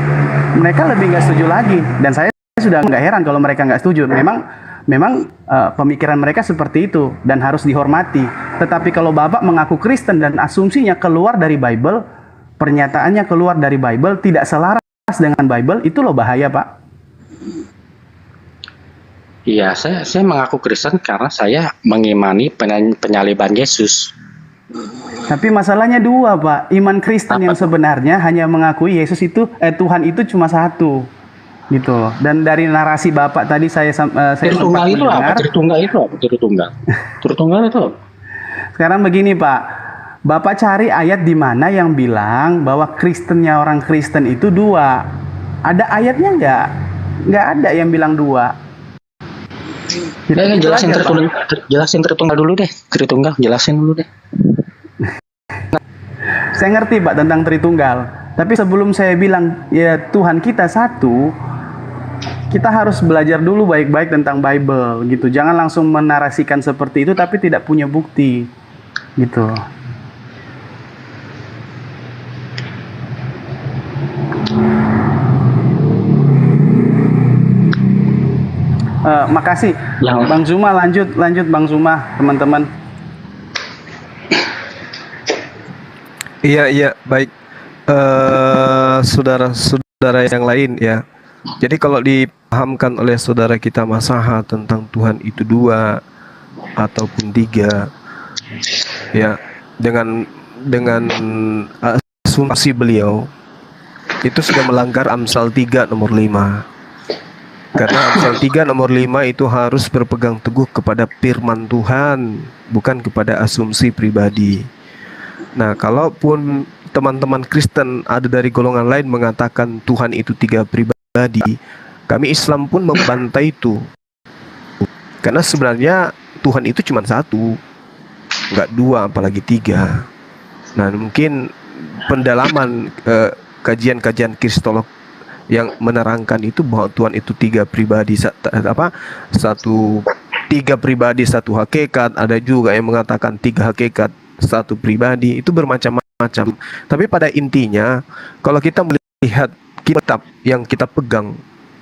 mereka lebih nggak setuju lagi. Dan saya sudah nggak heran kalau mereka nggak setuju. Memang memang pemikiran mereka seperti itu dan harus dihormati. Tetapi kalau Bapak mengaku Kristen dan asumsinya keluar dari Bible, pernyataannya keluar dari Bible, tidak selaras dengan Bible, itu loh bahaya, Pak. Iya, saya mengaku Kristen karena saya mengimani penyaliban Yesus. Tapi masalahnya dua, Pak. Iman Kristen yang sebenarnya hanya mengakui Yesus itu, Tuhan itu cuma satu, gitu loh. Dan dari narasi Bapak tadi saya sempat Tritunggal itu apa? mendengar. Tritunggal itu apa? Tritunggal itu apa? Sekarang begini, Pak. Bapak cari ayat di mana yang bilang bahwa Kristennya orang Kristen itu dua. Ada ayatnya nggak? Nggak ada yang bilang dua. Jelasin Tritunggal dulu deh. Tritunggal, jelasin dulu deh. Saya ngerti, Pak, tentang Tritunggal. Tapi sebelum saya bilang ya Tuhan kita satu, kita harus belajar dulu baik-baik tentang Bible gitu. Jangan langsung menarasikan seperti itu tapi tidak punya bukti gitu. Makasih. Bang Zuma, lanjut Bang Zuma, teman-teman. Iya, baik. Saudara-saudara yang lain ya. Jadi kalau dipahamkan oleh saudara kita Masaha tentang Tuhan itu dua ataupun tiga, ya, dengan asumsi beliau itu sudah melanggar Amsal 3 nomor 5. Karena Amsal 3 nomor 5 itu harus berpegang teguh kepada firman Tuhan, bukan kepada asumsi pribadi. Nah, kalaupun teman-teman Kristen ada dari golongan lain mengatakan Tuhan itu tiga pribadi, kami Islam pun membantai itu. Karena sebenarnya Tuhan itu cuma satu, nggak dua apalagi tiga. Nah, mungkin pendalaman kajian-kajian Kristolog yang menerangkan itu bahwa Tuhan itu tiga pribadi, tiga pribadi satu hakikat. Ada juga yang mengatakan tiga hakikat satu pribadi. Itu bermacam-macam. Tapi pada intinya kalau kita melihat kitab yang kita pegang,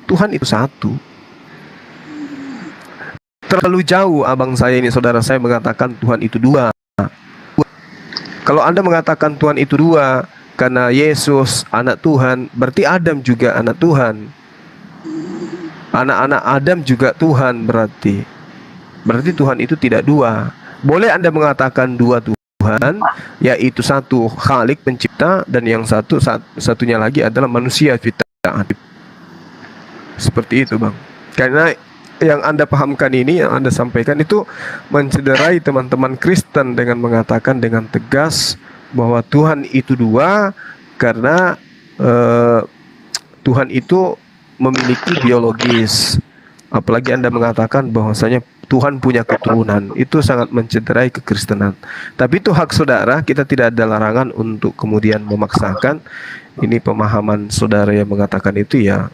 Tuhan itu satu. Terlalu jauh abang saya ini, saudara saya mengatakan Tuhan itu dua. Kalau Anda mengatakan Tuhan itu dua karena Yesus anak Tuhan, berarti Adam juga anak Tuhan. Anak-anak Adam juga Tuhan berarti. Berarti Tuhan itu tidak dua. Boleh Anda mengatakan dua Tuhan, yaitu satu Khalik pencipta dan yang satunya lagi adalah manusia fitrah. Seperti itu, Bang. Karena yang Anda pahamkan ini, yang Anda sampaikan itu mencederai teman-teman Kristen dengan mengatakan dengan tegas bahwa Tuhan itu dua karena Tuhan itu memiliki biologis. Apalagi Anda mengatakan bahwasanya Tuhan punya keturunan. Itu sangat mencederai kekristenan. Tapi itu hak saudara, kita tidak ada larangan untuk kemudian memaksakan. Ini pemahaman saudara yang mengatakan itu, ya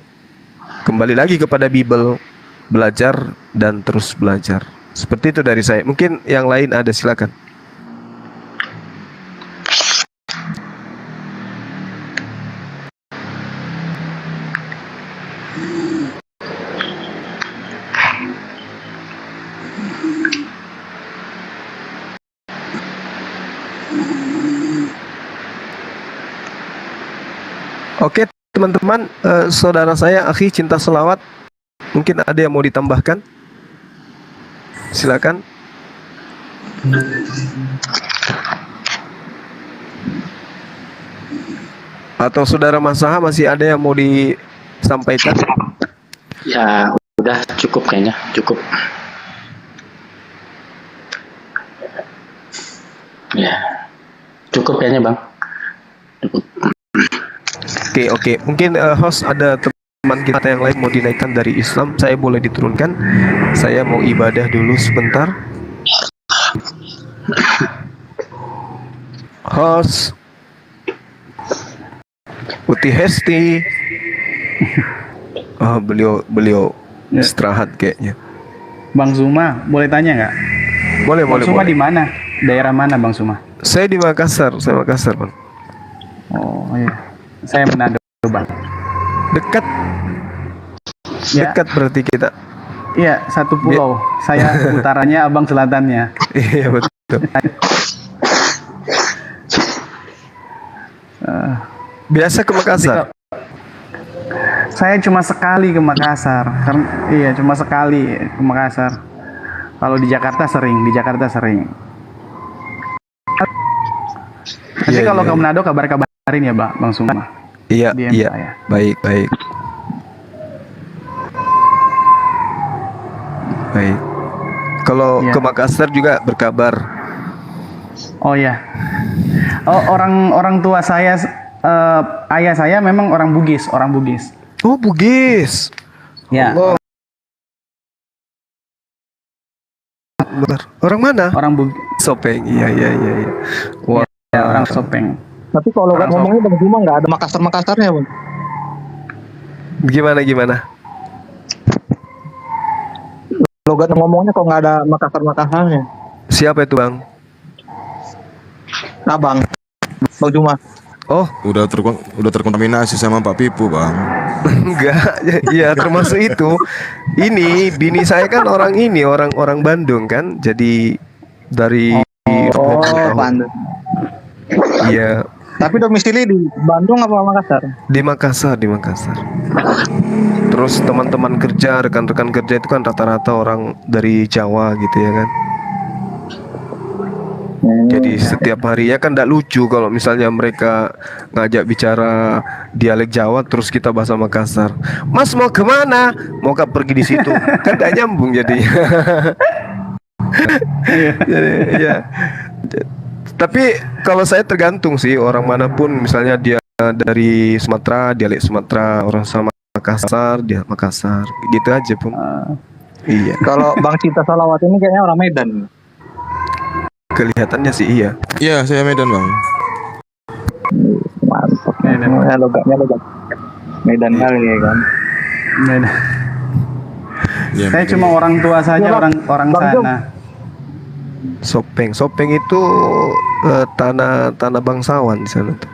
kembali lagi kepada Bible, belajar dan terus belajar. Seperti itu dari saya. Mungkin yang lain ada, silakan. Oke, teman-teman, saudara saya Akhi Cinta Selawat, mungkin ada yang mau ditambahkan? Silakan. Atau saudara Masaha masih ada yang mau disampaikan? Ya, udah cukup kayaknya, cukup. Ya, cukup kayaknya, Bang. Cukup. Oke. Mungkin host ada teman kita yang lain mau dinaikkan dari Islam, saya boleh diturunkan. Saya mau ibadah dulu sebentar. Host Uti Hesti. Oh, beliau istirahat kayaknya. Bang Zuma, boleh tanya nggak? Boleh. Bang Zuma di mana? Daerah mana, Bang Zuma? Saya di Makassar. Saya Makassar, Bang. Oh iya. Saya Manado, Bang. Dekat. Ya. Dekat berarti kita. Iya, satu pulau. Saya utaranya, abang selatannya. Iya betul. Biasa ke Makassar. Saya cuma sekali ke Makassar. Iya, cuma sekali ke Makassar. Kalau di Jakarta sering. Nanti Iya, kalau iya. ke Manado kabarin ya, Bang Suma. Iya, DM iya. saya. Baik. Kalau Iya. ke Makassar juga berkabar. Oh ya. Oh, orang tua saya, ayah saya memang orang Bugis. Oh, Bugis. Ya. Allah. Akbar. Orang mana? Orang Bugis. Sopeng. Iya. Wah. Ya, orang Sopeng. Tapi kalau Orang ngomongnya Bang Juma nggak ada Makassar-Makassarnya, Bang. Gimana? Logat ngomongnya kok nggak ada Makassar-Makassarnya. Siapa itu, Bang? Nah, Bang Juma. Oh, Udah terkontaminasi sama Pak Pipu, Bang. enggak. Iya, termasuk itu. Ini bini saya kan orang Bandung kan. Jadi dari 20 tahun. Bandung. Iya, Tapi domisili di Bandung apa Makassar? di Makassar. Terus teman-teman kerja, rekan-rekan kerja itu kan rata-rata orang dari Jawa gitu ya kan. Jadi setiap harinya kan tidak lucu kalau misalnya mereka ngajak bicara dialek Jawa terus kita bahasa Makassar. Mas mau kemana? Mau pergi di situ? Kan tidak nyambung jadinya. Jadi, ya. Tapi kalau saya tergantung sih orang manapun, misalnya dia dari Sumatera, dialek Sumatera, orang sama Makassar, dia Makassar, gitu aja pun. Iya. Kalau Bang Cinta Salawat ini kayaknya orang Medan. Kelihatannya sih iya. Iya, saya Medan, Bang. Mantap. Logatnya logat Medan kali ya kan. Beda. Iya, Saya Medan. cuma orang tua saja, Ya, Bang. orang Bang Jom. sana. Sopeng itu tanah bangsawan di sana tuh.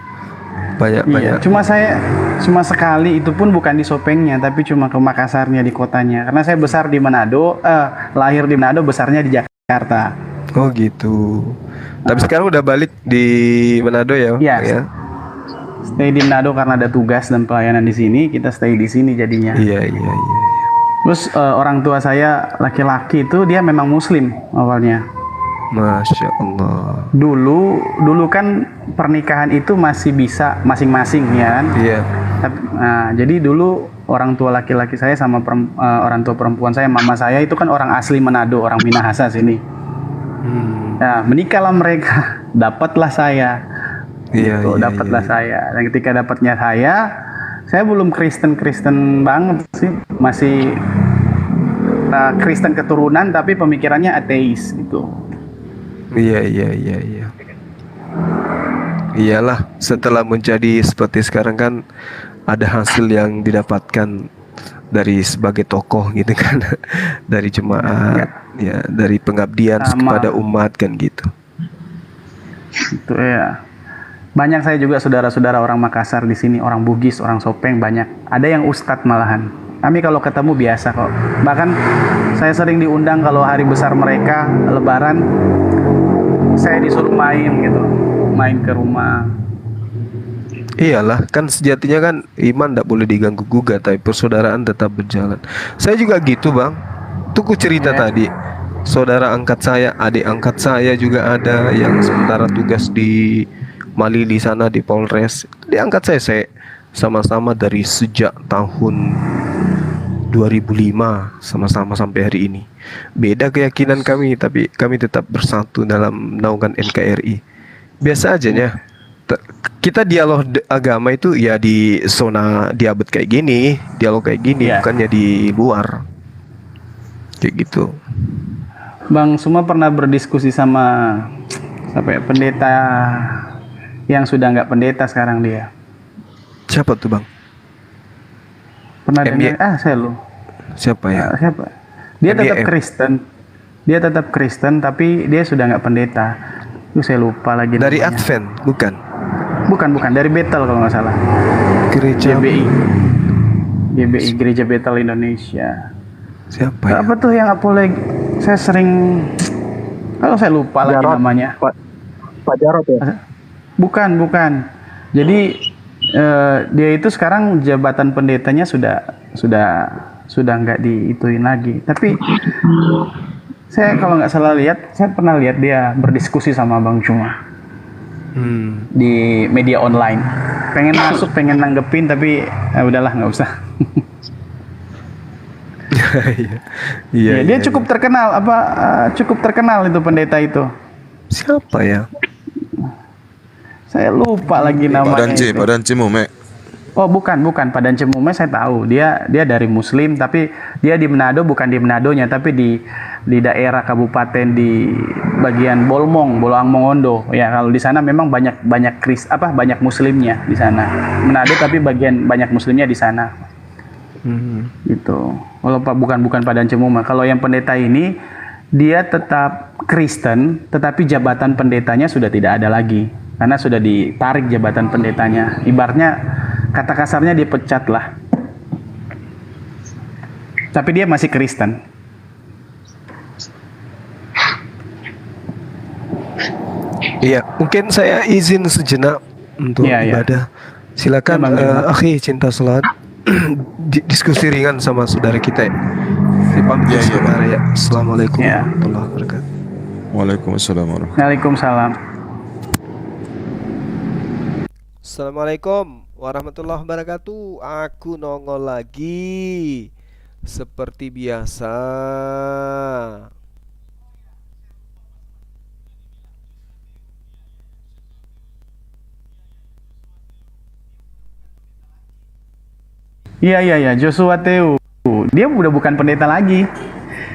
Banyak. Iya, cuma sekali, itu pun bukan di Sopengnya, tapi cuma ke Makassarnya, di kotanya. Karena saya besar di Manado, lahir di Manado, besarnya di Jakarta. Oh gitu. Tapi sekarang udah balik di Manado ya? Iya. Bang, ya? Stay di Manado karena ada tugas dan pelayanan di sini, kita stay di sini jadinya. Iya. Terus orang tua saya laki-laki itu dia memang Muslim awalnya. Masya Allah. Dulu kan pernikahan itu masih bisa masing-masing ya kan. Iya. Nah, jadi dulu orang tua laki-laki saya sama orang tua perempuan saya, mama saya itu kan orang asli Manado, orang Minahasa sini. Nah, menikahlah mereka, dapatlah saya. Iya, Gitu, iya, dapatlah iya. saya. Dan ketika dapatnya saya belum Kristen banget sih, masih Kristen keturunan tapi pemikirannya ateis gitu. Iya. Iyalah, setelah menjadi seperti sekarang kan ada hasil yang didapatkan dari sebagai tokoh gitu kan, dari jemaat, ya, dari pengabdian Sama. kepada umat kan gitu. Itu ya. Banyak saya juga saudara-saudara orang Makassar di sini, orang Bugis, orang Sopeng banyak. Ada yang ustadz malahan. Kami kalau ketemu biasa kok. Bahkan saya sering diundang kalau hari besar mereka, Lebaran, saya disuruh main gitu, main ke rumah. Iyalah, kan sejatinya kan iman tidak boleh diganggu gugat, tapi persaudaraan tetap berjalan. Saya juga gitu, Bang. Tuh ku cerita tadi. Saudara angkat saya, adik angkat saya juga ada yang sementara tugas di Malili sana di Polres. Diangkat saya sama-sama dari sejak tahun 2005 sama-sama sampai hari ini. Beda keyakinan kami, tapi kami tetap bersatu dalam naungan NKRI. Biasa aja ya. Kita dialog agama itu ya di zona diabet kayak gini, dialog kayak gini, bukannya di luar. Kayak gitu. Bang Suma pernah berdiskusi sama pendeta yang sudah nggak pendeta sekarang dia. Siapa tuh, Bang? Pernah dengar? Saya lu. Siapa ya? Siapa? Dia tetap Kristen. Dia tetap Kristen tapi dia sudah nggak pendeta. Itu saya lupa lagi. Dari namanya. Advent, bukan? Bukan, dari Bethel kalau nggak salah. Gereja GBI, Gereja Bethel Indonesia. Siapa ya? Apa tuh yang apologi? Saya sering, kalau saya lupa lagi Jarod. namanya. Pak Jarod ya. Bukan, bukan. Jadi dia itu sekarang jabatan pendetanya sudah nggak diituin lagi. Tapi saya kalau nggak salah lihat, saya pernah lihat dia berdiskusi sama Bang Cuma di media online. Pengen masuk, pengen nanggepin, tapi udahlah nggak usah. Iya, Dia cukup terkenal, cukup terkenal itu pendeta itu. Siapa ya? Saya lupa lagi namanya. Pak Danci Mume. Oh bukan Pak Dance Mume saya tahu dia dari Muslim, tapi dia di Manado, bukan di Manadonya, tapi di daerah kabupaten di bagian Bolmong Mongondo ya. Kalau di sana memang banyak banyak Muslimnya di sana. Manado tapi banyak Muslimnya di sana. Gitu. Kalau bukan Pak Dance Mume. Kalau yang pendeta ini dia tetap Kristen, tetapi jabatan pendetanya sudah tidak ada lagi karena sudah ditarik jabatan pendetanya. Ibaratnya kata kasarnya dia pecat lah. Tapi dia masih Kristen. Iya, mungkin saya izin sejenak untuk ibadah. Silakan akhi cinta salat diskusi ringan sama saudara kita ya. Dipamit saudara ya. Assalamualaikum warahmatullahi wabarakatuh. Waalaikumsalam warahmatullahi Waalaikumsalam. Assalamualaikum warahmatullahi wabarakatuh. Aku nongol lagi seperti biasa. Iya, Joshua Teu. Dia udah bukan pendeta lagi.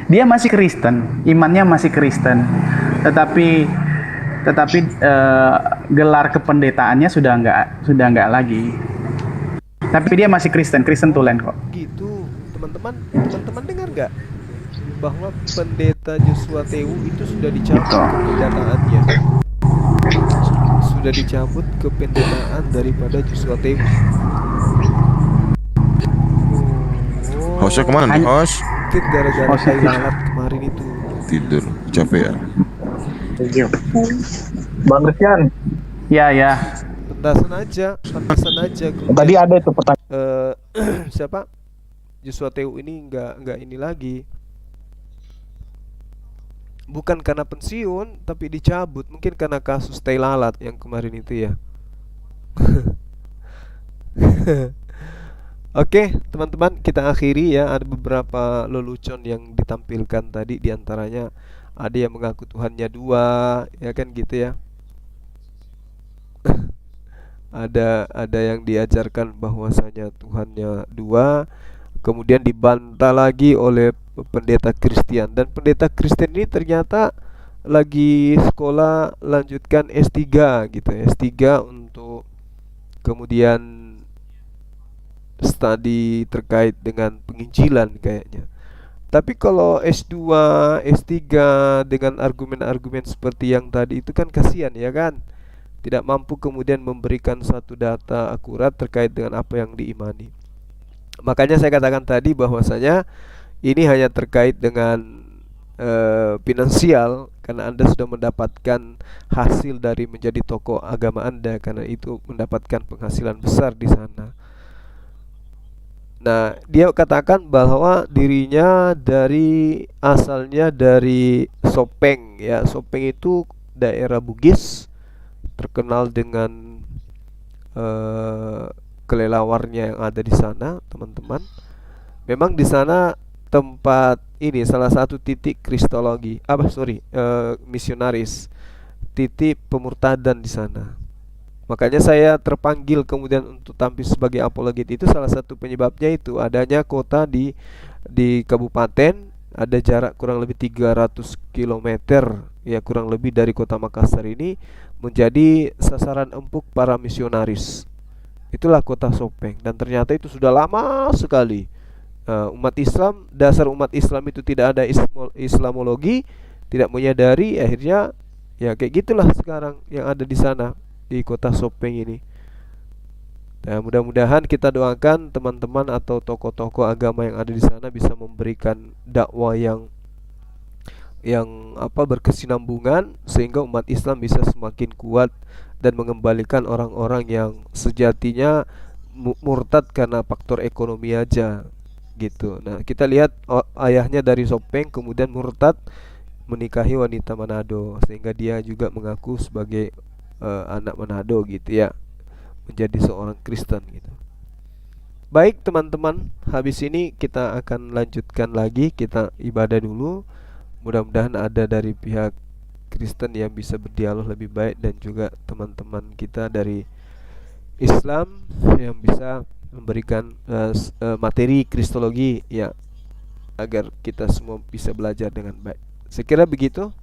Dia masih Kristen, imannya masih Kristen. Tetapi gelar kependetaannya sudah nggak lagi. Tapi dia masih Kristen tulen kok. Gitu, teman-teman dengar nggak bahwa pendeta Joshua Teu itu sudah dicabut kependetaannya. Sudah dicabut kependetaan daripada Joshua Teu. Hostnya kemana nih, host? Gara-gara saya lalat kemarin itu. Tidur, capek ya. Bang Christian. Ya. Pentasan aja. Kemudian, Tadi ada itu pertanyaan. Siapa? Joshua Teu ini nggak ini lagi. Bukan karena pensiun, tapi dicabut. Mungkin karena kasus tai lalat yang kemarin itu ya. Oke, teman-teman, kita akhiri ya. Ada beberapa lelucon yang ditampilkan tadi, diantaranya ada yang mengaku Tuhannya dua, ya kan gitu ya. ada yang diajarkan bahwasanya Tuhannya dua, kemudian dibantah lagi oleh pendeta Kristen, dan pendeta Kristen ini ternyata lagi sekolah lanjutkan S3 gitu, S3 untuk kemudian studi terkait dengan penginjilan kayaknya. Tapi kalau S2, S3 dengan argumen-argumen seperti yang tadi itu kan kasihan ya kan. Tidak mampu kemudian memberikan satu data akurat terkait dengan apa yang diimani. Makanya saya katakan tadi bahwasanya ini hanya terkait dengan finansial, karena Anda sudah mendapatkan hasil dari menjadi tokoh agama Anda, karena itu mendapatkan penghasilan besar di sana. Nah, dia katakan bahwa dirinya asalnya dari Sopeng ya. Sopeng itu daerah Bugis, terkenal dengan kelelawarnya yang ada di sana, teman-teman. Memang di sana tempat ini salah satu titik kristologi, misionaris, titik pemurtadan di sana. Makanya saya terpanggil kemudian untuk tampil sebagai apologet. Itu salah satu penyebabnya itu adanya kota di kabupaten, ada jarak kurang lebih 300 km ya, kurang lebih dari kota Makassar ini, menjadi sasaran empuk para misionaris. Itulah kota Sopeng, dan ternyata itu sudah lama sekali. Umat Islam, dasar umat Islam itu tidak ada Islamologi, tidak menyadari, akhirnya ya kayak gitulah sekarang yang ada di sana, di kota Sopeng ini. Nah, mudah-mudahan kita doakan teman-teman atau tokoh-tokoh agama yang ada di sana bisa memberikan dakwah yang berkesinambungan sehingga umat Islam bisa semakin kuat dan mengembalikan orang-orang yang sejatinya murtad karena faktor ekonomi aja gitu. Nah, kita lihat ayahnya dari Sopeng kemudian murtad menikahi wanita Manado sehingga dia juga mengaku sebagai anak Manado gitu ya, menjadi seorang Kristen gitu. Baik teman-teman, habis ini kita akan lanjutkan lagi, kita ibadah dulu. Mudah-mudahan ada dari pihak Kristen yang bisa berdialog lebih baik dan juga teman-teman kita dari Islam yang bisa memberikan materi kristologi ya, agar kita semua bisa belajar dengan baik. Saya kira begitu.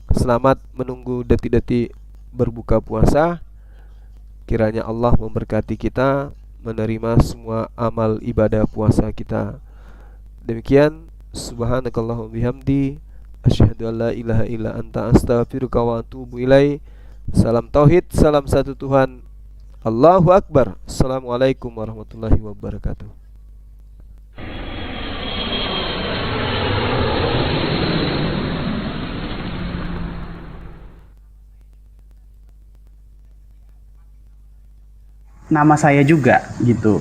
Selamat menunggu detik-detik berbuka puasa. Kiranya Allah memberkati kita, menerima semua amal ibadah puasa kita. Demikian, subhanakallahumma bihamdi, asyhadu an la ilaha illa anta, astaghfiruka wa atubu ilaihi. Salam tauhid, salam satu Tuhan. Allahu akbar. Assalamualaikum warahmatullahi wabarakatuh. Nama saya juga gitu.